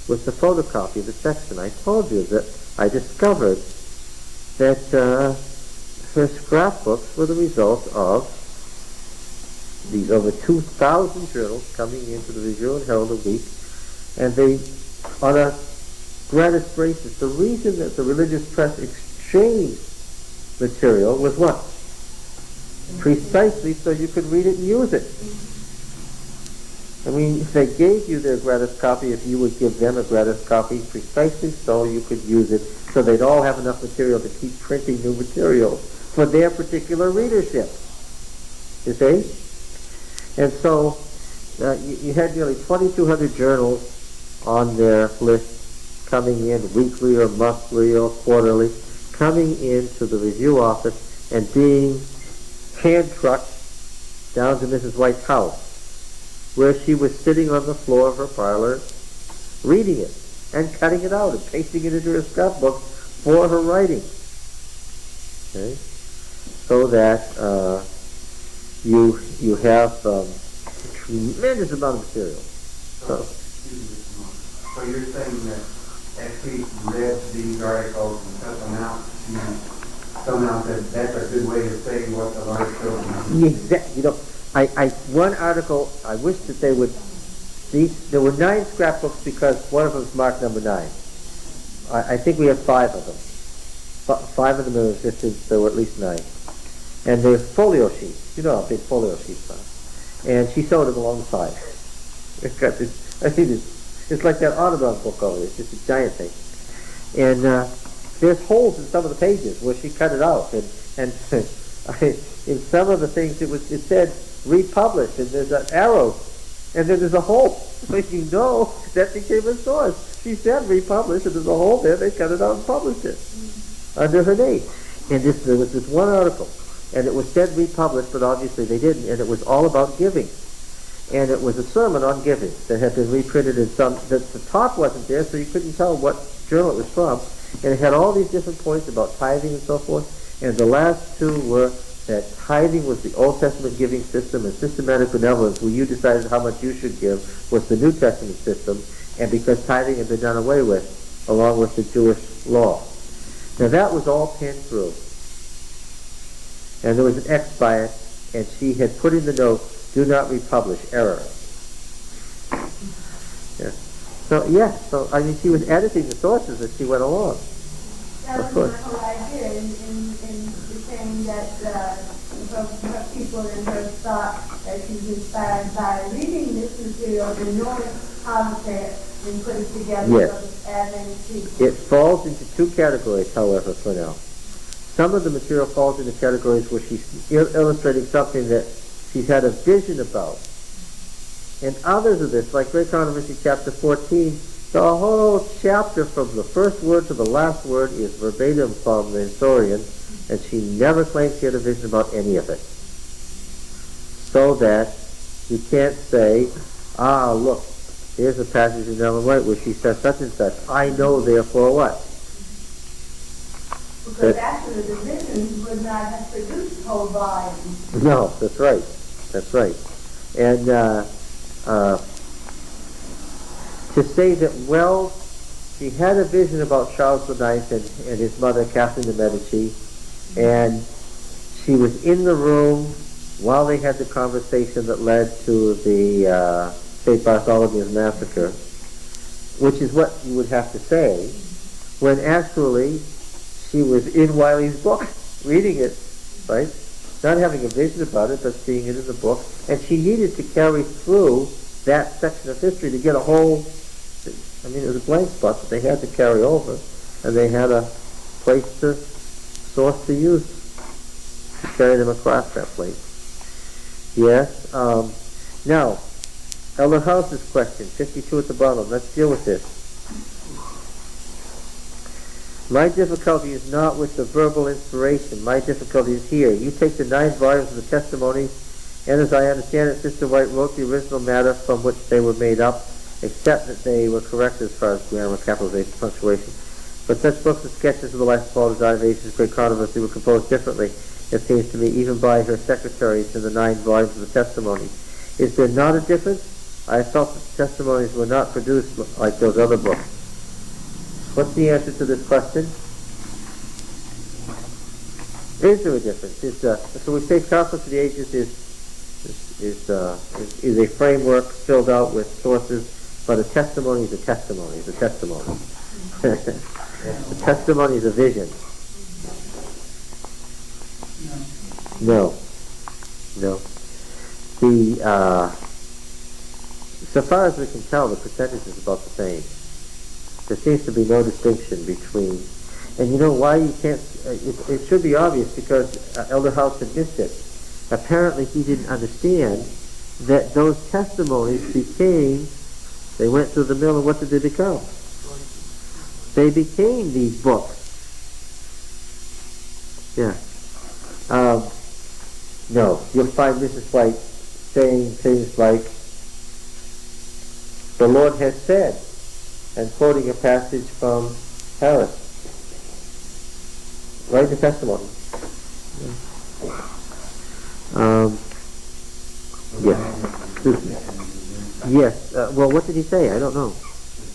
photocopy of the section. I told you that I discovered that her scrapbooks were the result of these over 2,000 journals coming into the Review and Herald a week, and they, on a gratis basis, the reason that the religious press exchanged material was what? Precisely so you could read it and use it. I mean, if they gave you their gratis copy, if you would give them a gratis copy, precisely so you could use it, so they'd all have enough material to keep printing new material for their particular readership. You see? And so you had nearly 2,200 journals on their list coming in weekly or monthly or quarterly, coming into the review office and being hand-trucked down to Mrs. White's house, where she was sitting on the floor of her parlor reading it and cutting it out and pasting it into her scrapbook for her writing. Okay? So that you have a tremendous amount of material. So you're saying that as she read these articles and cut them out, she somehow said that's a good way to say what the Lord showed me? Exactly. You know, one article, I wish that they would, there were 9 scrapbooks because one of them is marked number 9. I think we have 5 of them. 5 of them in existence, there were at least 9. And they're folio sheets. You know how big folio sheets are. And she sewed them alongside. It's got this, I see this, it's like that Autobahn book over there. It's just a giant thing. And there's holes in some of the pages where she cut it out. And in some of the things it said republished, and there's an arrow, and then there's a hole. So you know that became a source. She said republished, and there's a hole there. They cut it out and published it under her name. And there was this one article, and it was said republished, but obviously they didn't, and it was all about giving. And it was a sermon on giving that had been reprinted in some, the top wasn't there, so you couldn't tell what journal it was from. And it had all these different points about tithing and so forth. And the last 2 were that tithing was the Old Testament giving system, and systematic benevolence, where you decided how much you should give, was the New Testament system, and because tithing had been done away with, along with the Jewish law. Now that was all penned through. And there was an X by it, and she had put in the note, do not republish, error. Yeah. So I mean, she was editing the sources as she went along. That Of was course. my whole idea in saying that her people and her thought that she was inspired by reading this material and knowing how to say it and put it together Yes. for Adventist people. It falls into two categories, however, for now. Some of the material falls into categories where she's illustrating something that she's had a vision about. And others of this, like Great Controversy chapter 14, the whole chapter from the first word to the last word is verbatim from the historian, and she never claims she had a vision about any of it. So that you can't say, look, here's a passage in Ellen White where she says such and such. I know, therefore, what? Because actually the visions would not have produced whole volumes. No, that's right. That's right. And to say that, well, she had a vision about Charles IX and his mother, Catherine de' Medici, and she was in the room while they had the conversation that led to the St. Bartholomew's massacre, which is what you would have to say, when actually she was in Wiley's book, reading it, right? Not having a vision about it, but seeing it in the book, and she needed to carry through that section of history to get a whole, I mean, it was a blank spot that they had to carry over, and they had a place to, source to use, to carry them across that place. Yes, now, Elder House's question, 52 at the bottom, let's deal with this. My difficulty is not with the verbal inspiration. My difficulty is here. You take the 9 volumes of the testimonies, and as I understand it, Sister White wrote the original matter from which they were made up, except that they were correct as far as grammar, capitalization, punctuation. But such books as sketches of the life of Paul, Desire of Ages, Great Controversy were composed differently, it seems to me, even by her secretaries in the 9 volumes of the testimonies. Is there not a difference? I felt that the testimonies were not produced like those other books. What's the answer to this question? Is there a difference? So we say Conference of the Ages is a framework filled out with sources, but a testimony is a testimony is a testimony. A testimony is a vision. No. So far as we can tell, the percentage is about the same. There seems to be no distinction between, and you know why you can't, it should be obvious because Elder House had missed it. Apparently he didn't understand that those testimonies became, they went through the mill and what did they become? They became these books. Yeah. No, you'll find Mrs. White saying things like, the Lord has said, and quoting a passage from Harris. Write the testimony. Yes. Yes. Well, what did he say? I don't know.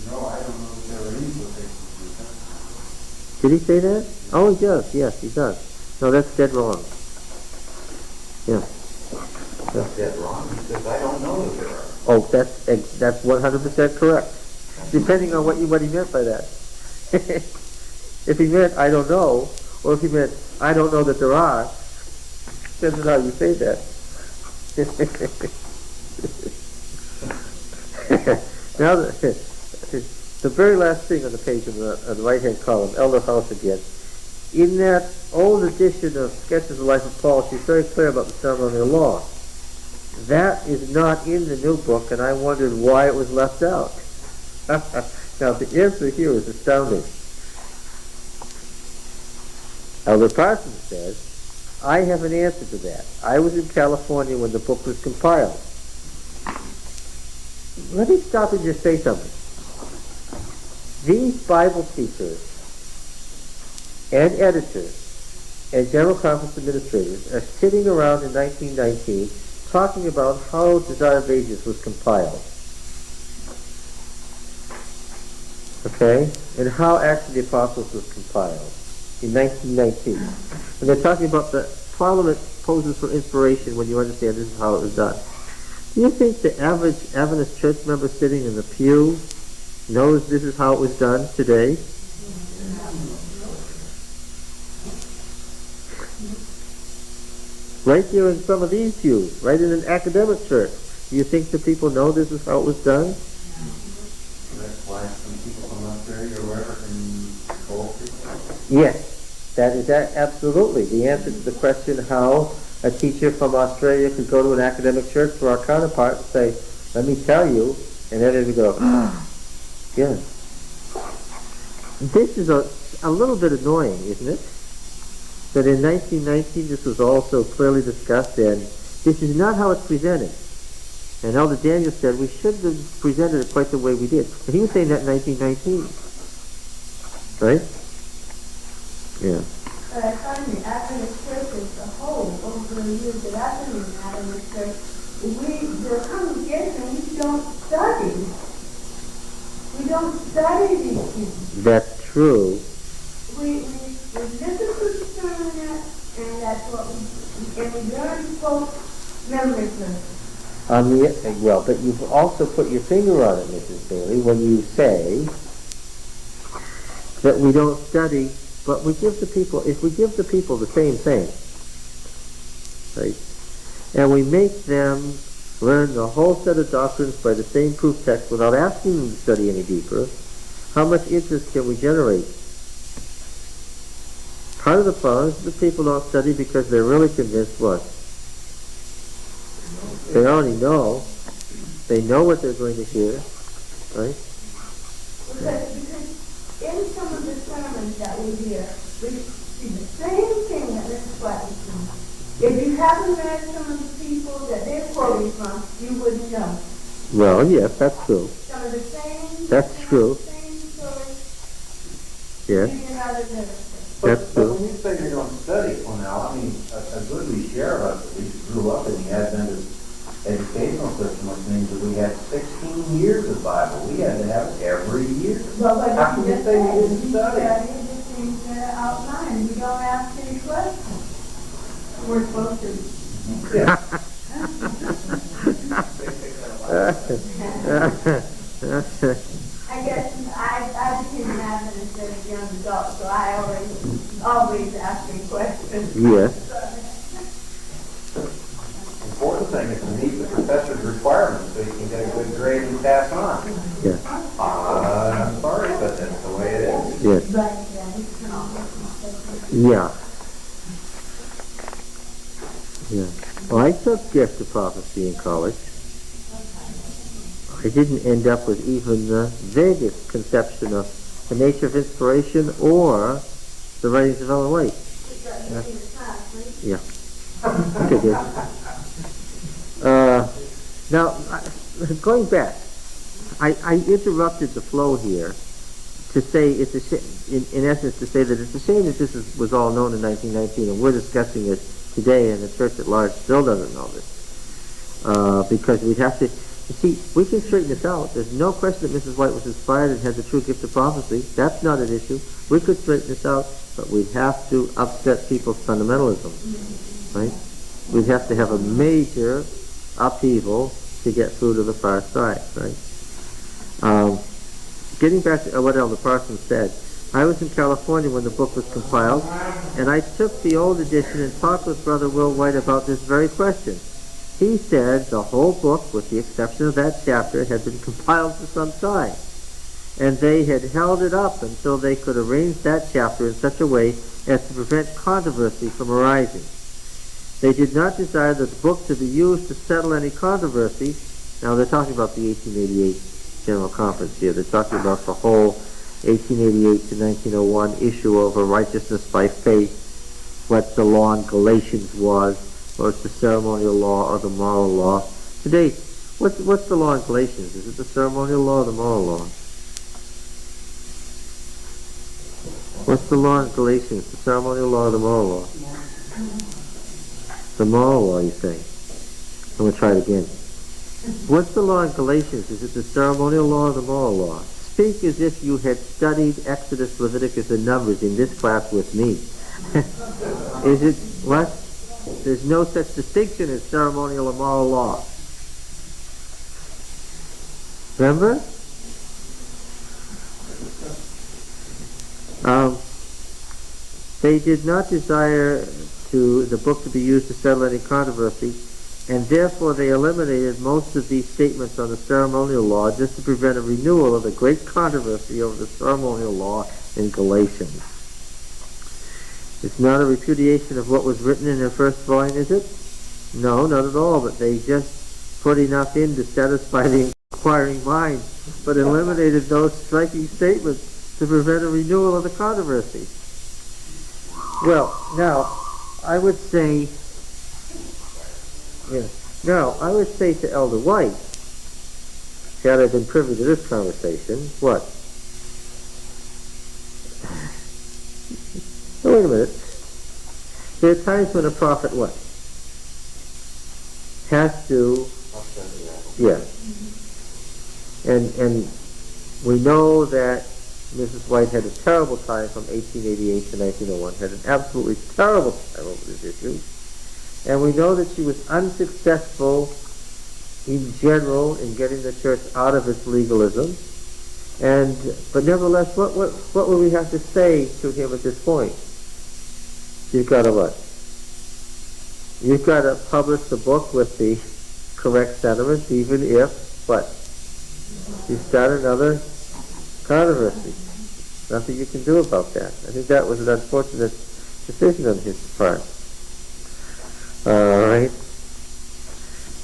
No, I don't know if there are any quotations. Did he say that? Oh, he does. Yes, he does. No, that's dead wrong. Yeah. That's dead wrong. He says, I don't know that there are. Oh, that's 100% correct. Depending on what he meant by that. If he meant I don't know, or if he meant I don't know that there are, depends on how you say that. Now, the very last thing on the page on the right-hand column, Elder House again. In that old edition of Sketches of the Life of Paul, she's very clear about the ceremonial law. That is not in the new book, and I wondered why it was left out. Now, the answer here is astounding. Elder Parsons says, I have an answer to that. I was in California when the book was compiled. Let me stop and just say something. These Bible teachers and editors and General Conference administrators are sitting around in 1919 talking about how Desire of Ages was compiled. Okay? And how Acts of the Apostles was compiled in 1919. And they're talking about the problem it poses for inspiration when you understand this is how it was done. Do you think the average Adventist church member sitting in the pew knows this is how it was done today? Right there in some of these pews, right in an academic church. Do you think the people know this is how it was done? That's why some people from Australia or wherever can go to. Yes, that is absolutely the answer to the question how a teacher from Australia could go to an academic church to our counterpart and say, let me tell you, and then they would go, yeah. This is a little bit annoying, isn't it? That in 1919 this was also clearly discussed, and this is not how it's presented. And Elder Daniel said we should have presented it quite the way we did. He was saying that in 1919. Right? Yeah. But I find the Adventist church as a whole, over the years that I've been in the Adventist church, the congregation, we don't study. We don't study these things. That's true. We listen to the sermon, and that's what we learn to quote memory verses. Well, but you've also put your finger on it, Mrs. Bailey, when you say that we don't study, but we give the people, if we give the people the same thing, right, and we make them learn the whole set of doctrines by the same proof text without asking them to study any deeper, how much interest can we generate? Part of the problem is that people don't study because they're really convinced what? They already know. They know what they're going to hear, right? Because in some of the sermons that we hear, we see the same thing that Mrs. White was saying. If you haven't read some of the people that they're quoting from, you wouldn't know. Well, yes, that's true. Some of the same. That's true. Same stories. Yes. But when you say they don't study, well now, I mean, a goodly share of us at least grew up in the Adventist educational system, which means that we had 16 years of Bible. We had to have it every year. Well, how can you say we didn't study? The things that are outlined. We don't ask any questions. We're supposed to. Yeah. I guess I became an Adventist as a young adult, so I always asking questions. Yes. Important thing is to meet the professor's requirements so you can get a good grade and pass on. Yes. I'm sorry, but that's the way it is. Yes. Yeah. Yeah. Well, I took gift of prophecy in college. I didn't end up with even the vaguest conception of the nature of inspiration or the writings of Ellen White. Yeah. Okay, good. Now, going back, I interrupted the flow here to say it's a in essence to say that it's a shame that this was all known in 1919 and we're discussing it today and the church at large still doesn't know this. Because we'd have to, you see, we can straighten this out. There's no question that Mrs. White was inspired and had the true gift of prophecy. That's not an issue. We could straighten this out, but we'd have to upset people's fundamentalism, right? We'd have to have a major upheaval to get through to the far side, right? Getting back to what Elder Parsons said, I was in California when the book was compiled, and I took the old edition and talked with Brother Will White about this very question. He said the whole book, with the exception of that chapter, had been compiled for some time, and they had held it up until they could arrange that chapter in such a way as to prevent controversy from arising. They did not desire that the book to be used to settle any controversy. Now they're talking about the 1888 General Conference here. They're talking about the whole 1888 to 1901 issue over righteousness by faith, what the law in Galatians was, or it's the ceremonial law or the moral law. Today, what's the law in Galatians? Is it the ceremonial law or the moral law? What's the law in Galatians? The ceremonial law or the moral law? The moral law, you say. I'm going to try it again. What's the law in Galatians? Is it the ceremonial law or the moral law? Speak as if you had studied Exodus, Leviticus, and Numbers in this class with me. Is it what? There's no such distinction as ceremonial or moral law. Remember? They did not desire the book to be used to settle any controversy, and therefore they eliminated most of these statements on the ceremonial law just to prevent a renewal of the great controversy over the ceremonial law in Galatians. It's not a repudiation of what was written in their first volume, is it? No, not at all, but they just put enough in to satisfy the inquiring mind, but eliminated those striking statements to prevent a renewal of the controversy. Well, now, I would say to Elder White, had I been privy to this conversation, what? Oh, wait a minute. There are times when a prophet what? Has to, yeah. And we know that Mrs. White had a terrible time from 1888 to 1901, had an absolutely terrible time over this issue. And we know that she was unsuccessful in general in getting the church out of its legalism. But nevertheless, what would we have to say to him at this point? You've got to what? You've got to publish the book with the correct sentiments, even if, what? You start another controversy. Nothing you can do about that. I think that was an unfortunate decision on his part. All right.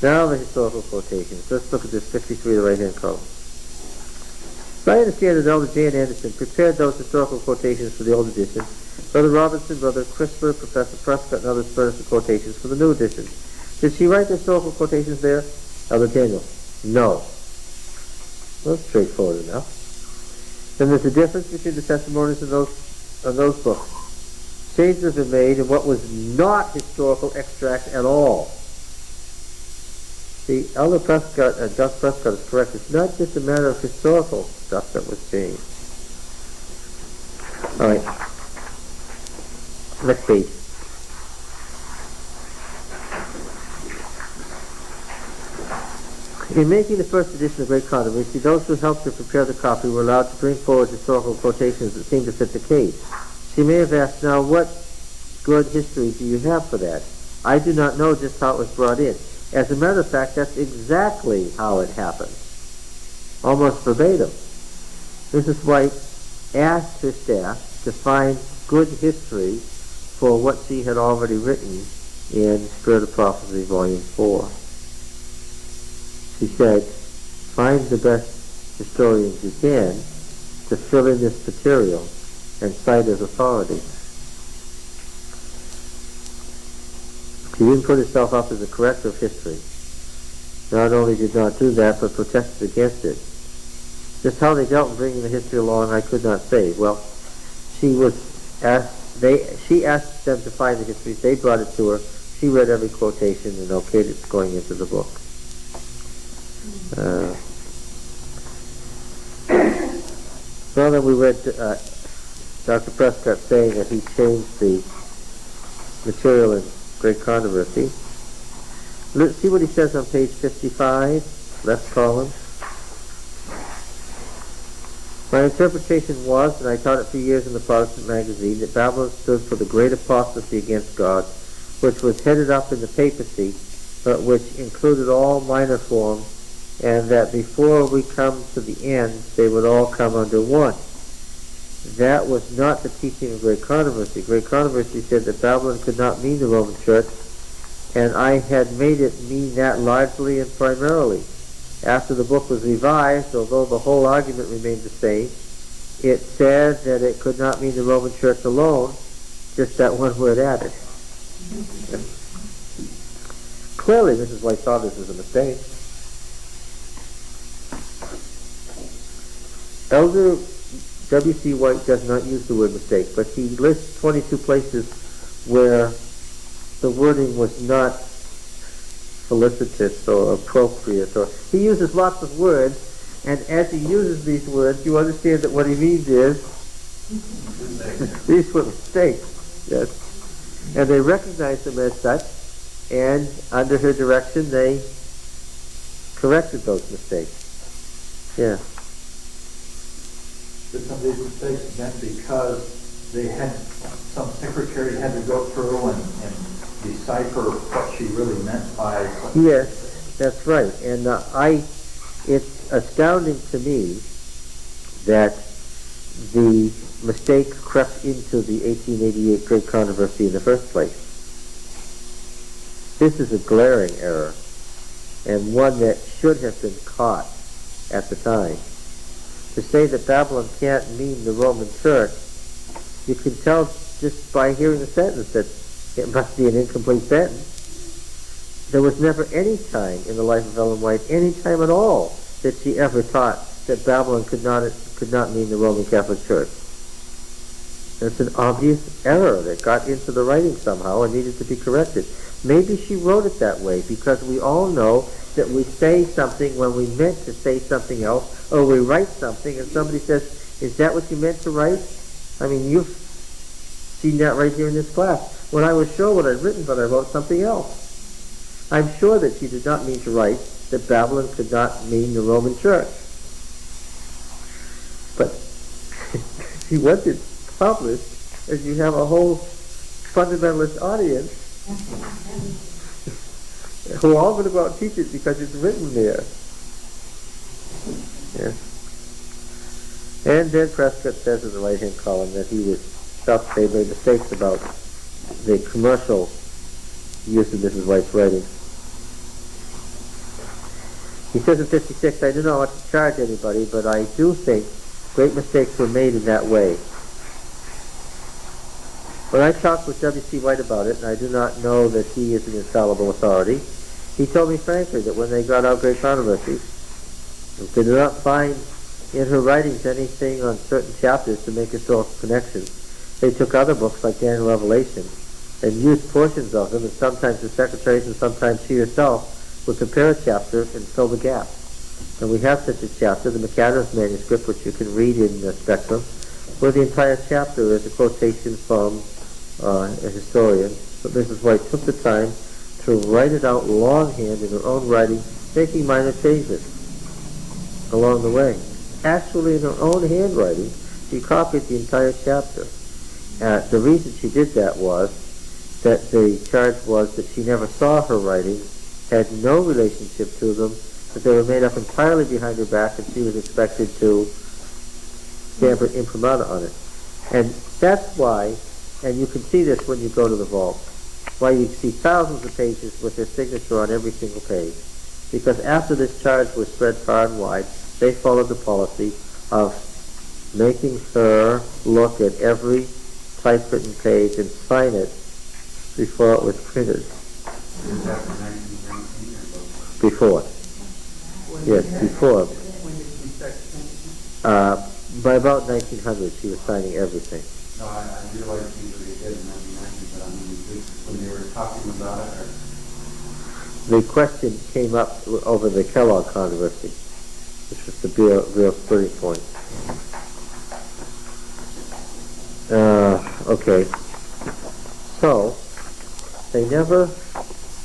Now the historical quotations. Let's look at this 53, the right-hand column. So I understand that Elder J. N. Anderson prepared those historical quotations for the old edition. Brother Robinson, Brother Crisper, Professor Prescott, and others furnished the quotations for the new edition. Did she write the historical quotations there? Elder Daniel. No. Well, that's straightforward enough. Then there's a difference between the testimonies of those books. Changes have been made in what was not historical extract at all. See, Elder Prescott, Doug Prescott is correct. It's not just a matter of historical stuff that was changed. All right. Next page. In making the first edition of Great Controversy, those who helped to prepare the copy were allowed to bring forward historical quotations that seemed to fit the case. She may have asked, now what good history do you have for that? I do not know just how it was brought in. As a matter of fact, that's exactly how it happened. Almost verbatim. Mrs. White asked her staff to find good history for what she had already written in Spirit of Prophecy, Volume 4. She said, find the best historians you can to fill in this material and cite as authority. She didn't put herself up as a corrector of history. Not only did not do that, but protested against it. Just how they dealt in bringing the history along, I could not say. Well, she asked them to find the history. They brought it to her. She read every quotation and okayed it going into the book. Well, then we read Dr. Prescott saying that he changed the material in Great Controversy. Let's see what he says on page 55, left column. My interpretation was, and I taught it for years in the Protestant magazine, that Babylon stood for the great apostasy against God, which was headed up in the papacy, but which included all minor forms, and that before we come to the end, they would all come under one. That was not the teaching of Great Controversy. Great Controversy said that Babylon could not mean the Roman Church, and I had made it mean that largely and primarily. After the book was revised, although the whole argument remained the same, it said that it could not mean the Roman Church alone, just that one word added. Clearly, Mrs. White saw this as a mistake. Elder W.C. White does not use the word mistake, but he lists 22 places where the wording was not felicitous or appropriate. Or he uses lots of words, and as he uses these words, you understand that what he means is these were mistakes. Yes, and they recognized them as such, and under her direction, they corrected those mistakes. Yeah. That some of these mistakes meant because they had some secretary had to go through and decipher what she really meant by what. Yes, that's right. And it's astounding to me that the mistake crept into the 1888 Great Controversy in the first place. This is a glaring error, and one that should have been caught at the time. To say that Babylon can't mean the Roman Church, you can tell just by hearing the sentence that it must be an incomplete sentence. There was never any time in the life of Ellen White, any time at all, that she ever taught that Babylon could not mean the Roman Catholic Church. It's an obvious error that got into the writing somehow and needed to be corrected. Maybe she wrote it that way because we all know that we say something when we meant to say something else, or we write something and somebody says, is that what you meant to write? I mean, you've seen that right here in this class. When I was sure what I'd written, but I wrote something else. I'm sure that she did not mean to write that Babylon could not mean the Roman Church. But she wasn't published, as you have a whole fundamentalist audience who all going to go out and teach it because it's written there. Yeah. And then Prescott says in the right-hand column that he felt they made mistakes about the commercial use of Mrs. White's writing. He says in 56, I do not want to charge anybody, but I do think great mistakes were made in that way. When I talked with W.C. White about it, and I do not know that he is an infallible authority, he told me frankly that when they got out Great Controversy, they did not find in her writings anything on certain chapters to make historical connections. They took other books like Daniel Revelation and used portions of them, and sometimes the secretaries and sometimes she herself would compare a chapter and fill the gap. And we have such a chapter, the McAdams manuscript, which you can read in the Spectrum, where the entire chapter is a quotation from a historian. But Mrs. White took the time to write it out longhand in her own writing, making minor changes along the way. Actually, in her own handwriting, she copied the entire chapter. The reason she did that was that the charge was that she never saw her writings, had no relationship to them, that they were made up entirely behind her back, and she was expected to stamp her imprimatur on it. And that's why, and you can see this when you go to the vault, why you see thousands of pages with her signature on every single page. Because after this charge was spread far and wide, they followed the policy of making her look at every typewritten page and sign it before it was printed. Before. Yes, before. By about 1900, she was signing everything. No, I realize these were did in 1990, but I mean, when they were talking about it, the question came up over the Kellogg controversy, which was the real splitting point. Okay. So, they never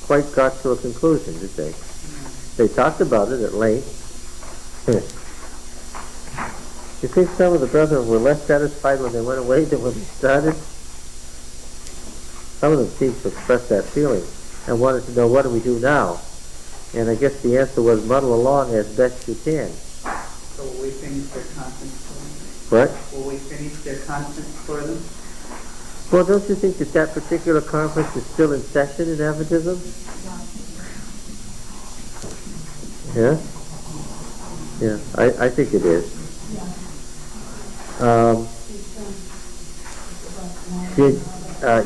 quite got to a conclusion, did they? They talked about it at length. You think some of the brethren were less satisfied when they went away than when they started? Some of them seemed to express that feeling and wanted to know, what do we do now? And I guess the answer was, muddle along as best you can. So will we finish their conference for them? What? Will we finish their conference for them? Well, don't you think that particular conference is still in session in Adventism? Yeah? Yeah, I think it is.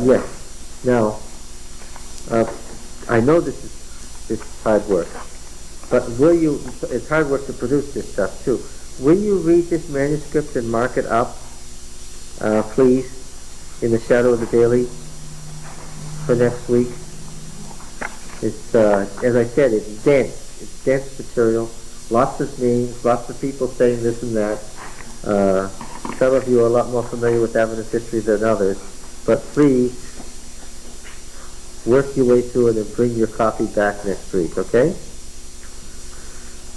Yes. Now, I know this is hard work, but it's hard work to produce this stuff too. Will you read this manuscript and mark it up, please, in the shadow of the daily for next week? It's, as I said, it's dense. It's dense material, lots of names, lots of people saying this and that. Some of you are a lot more familiar with Adventist history than others, but please work your way through it and bring your copy back next week, okay?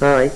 All right.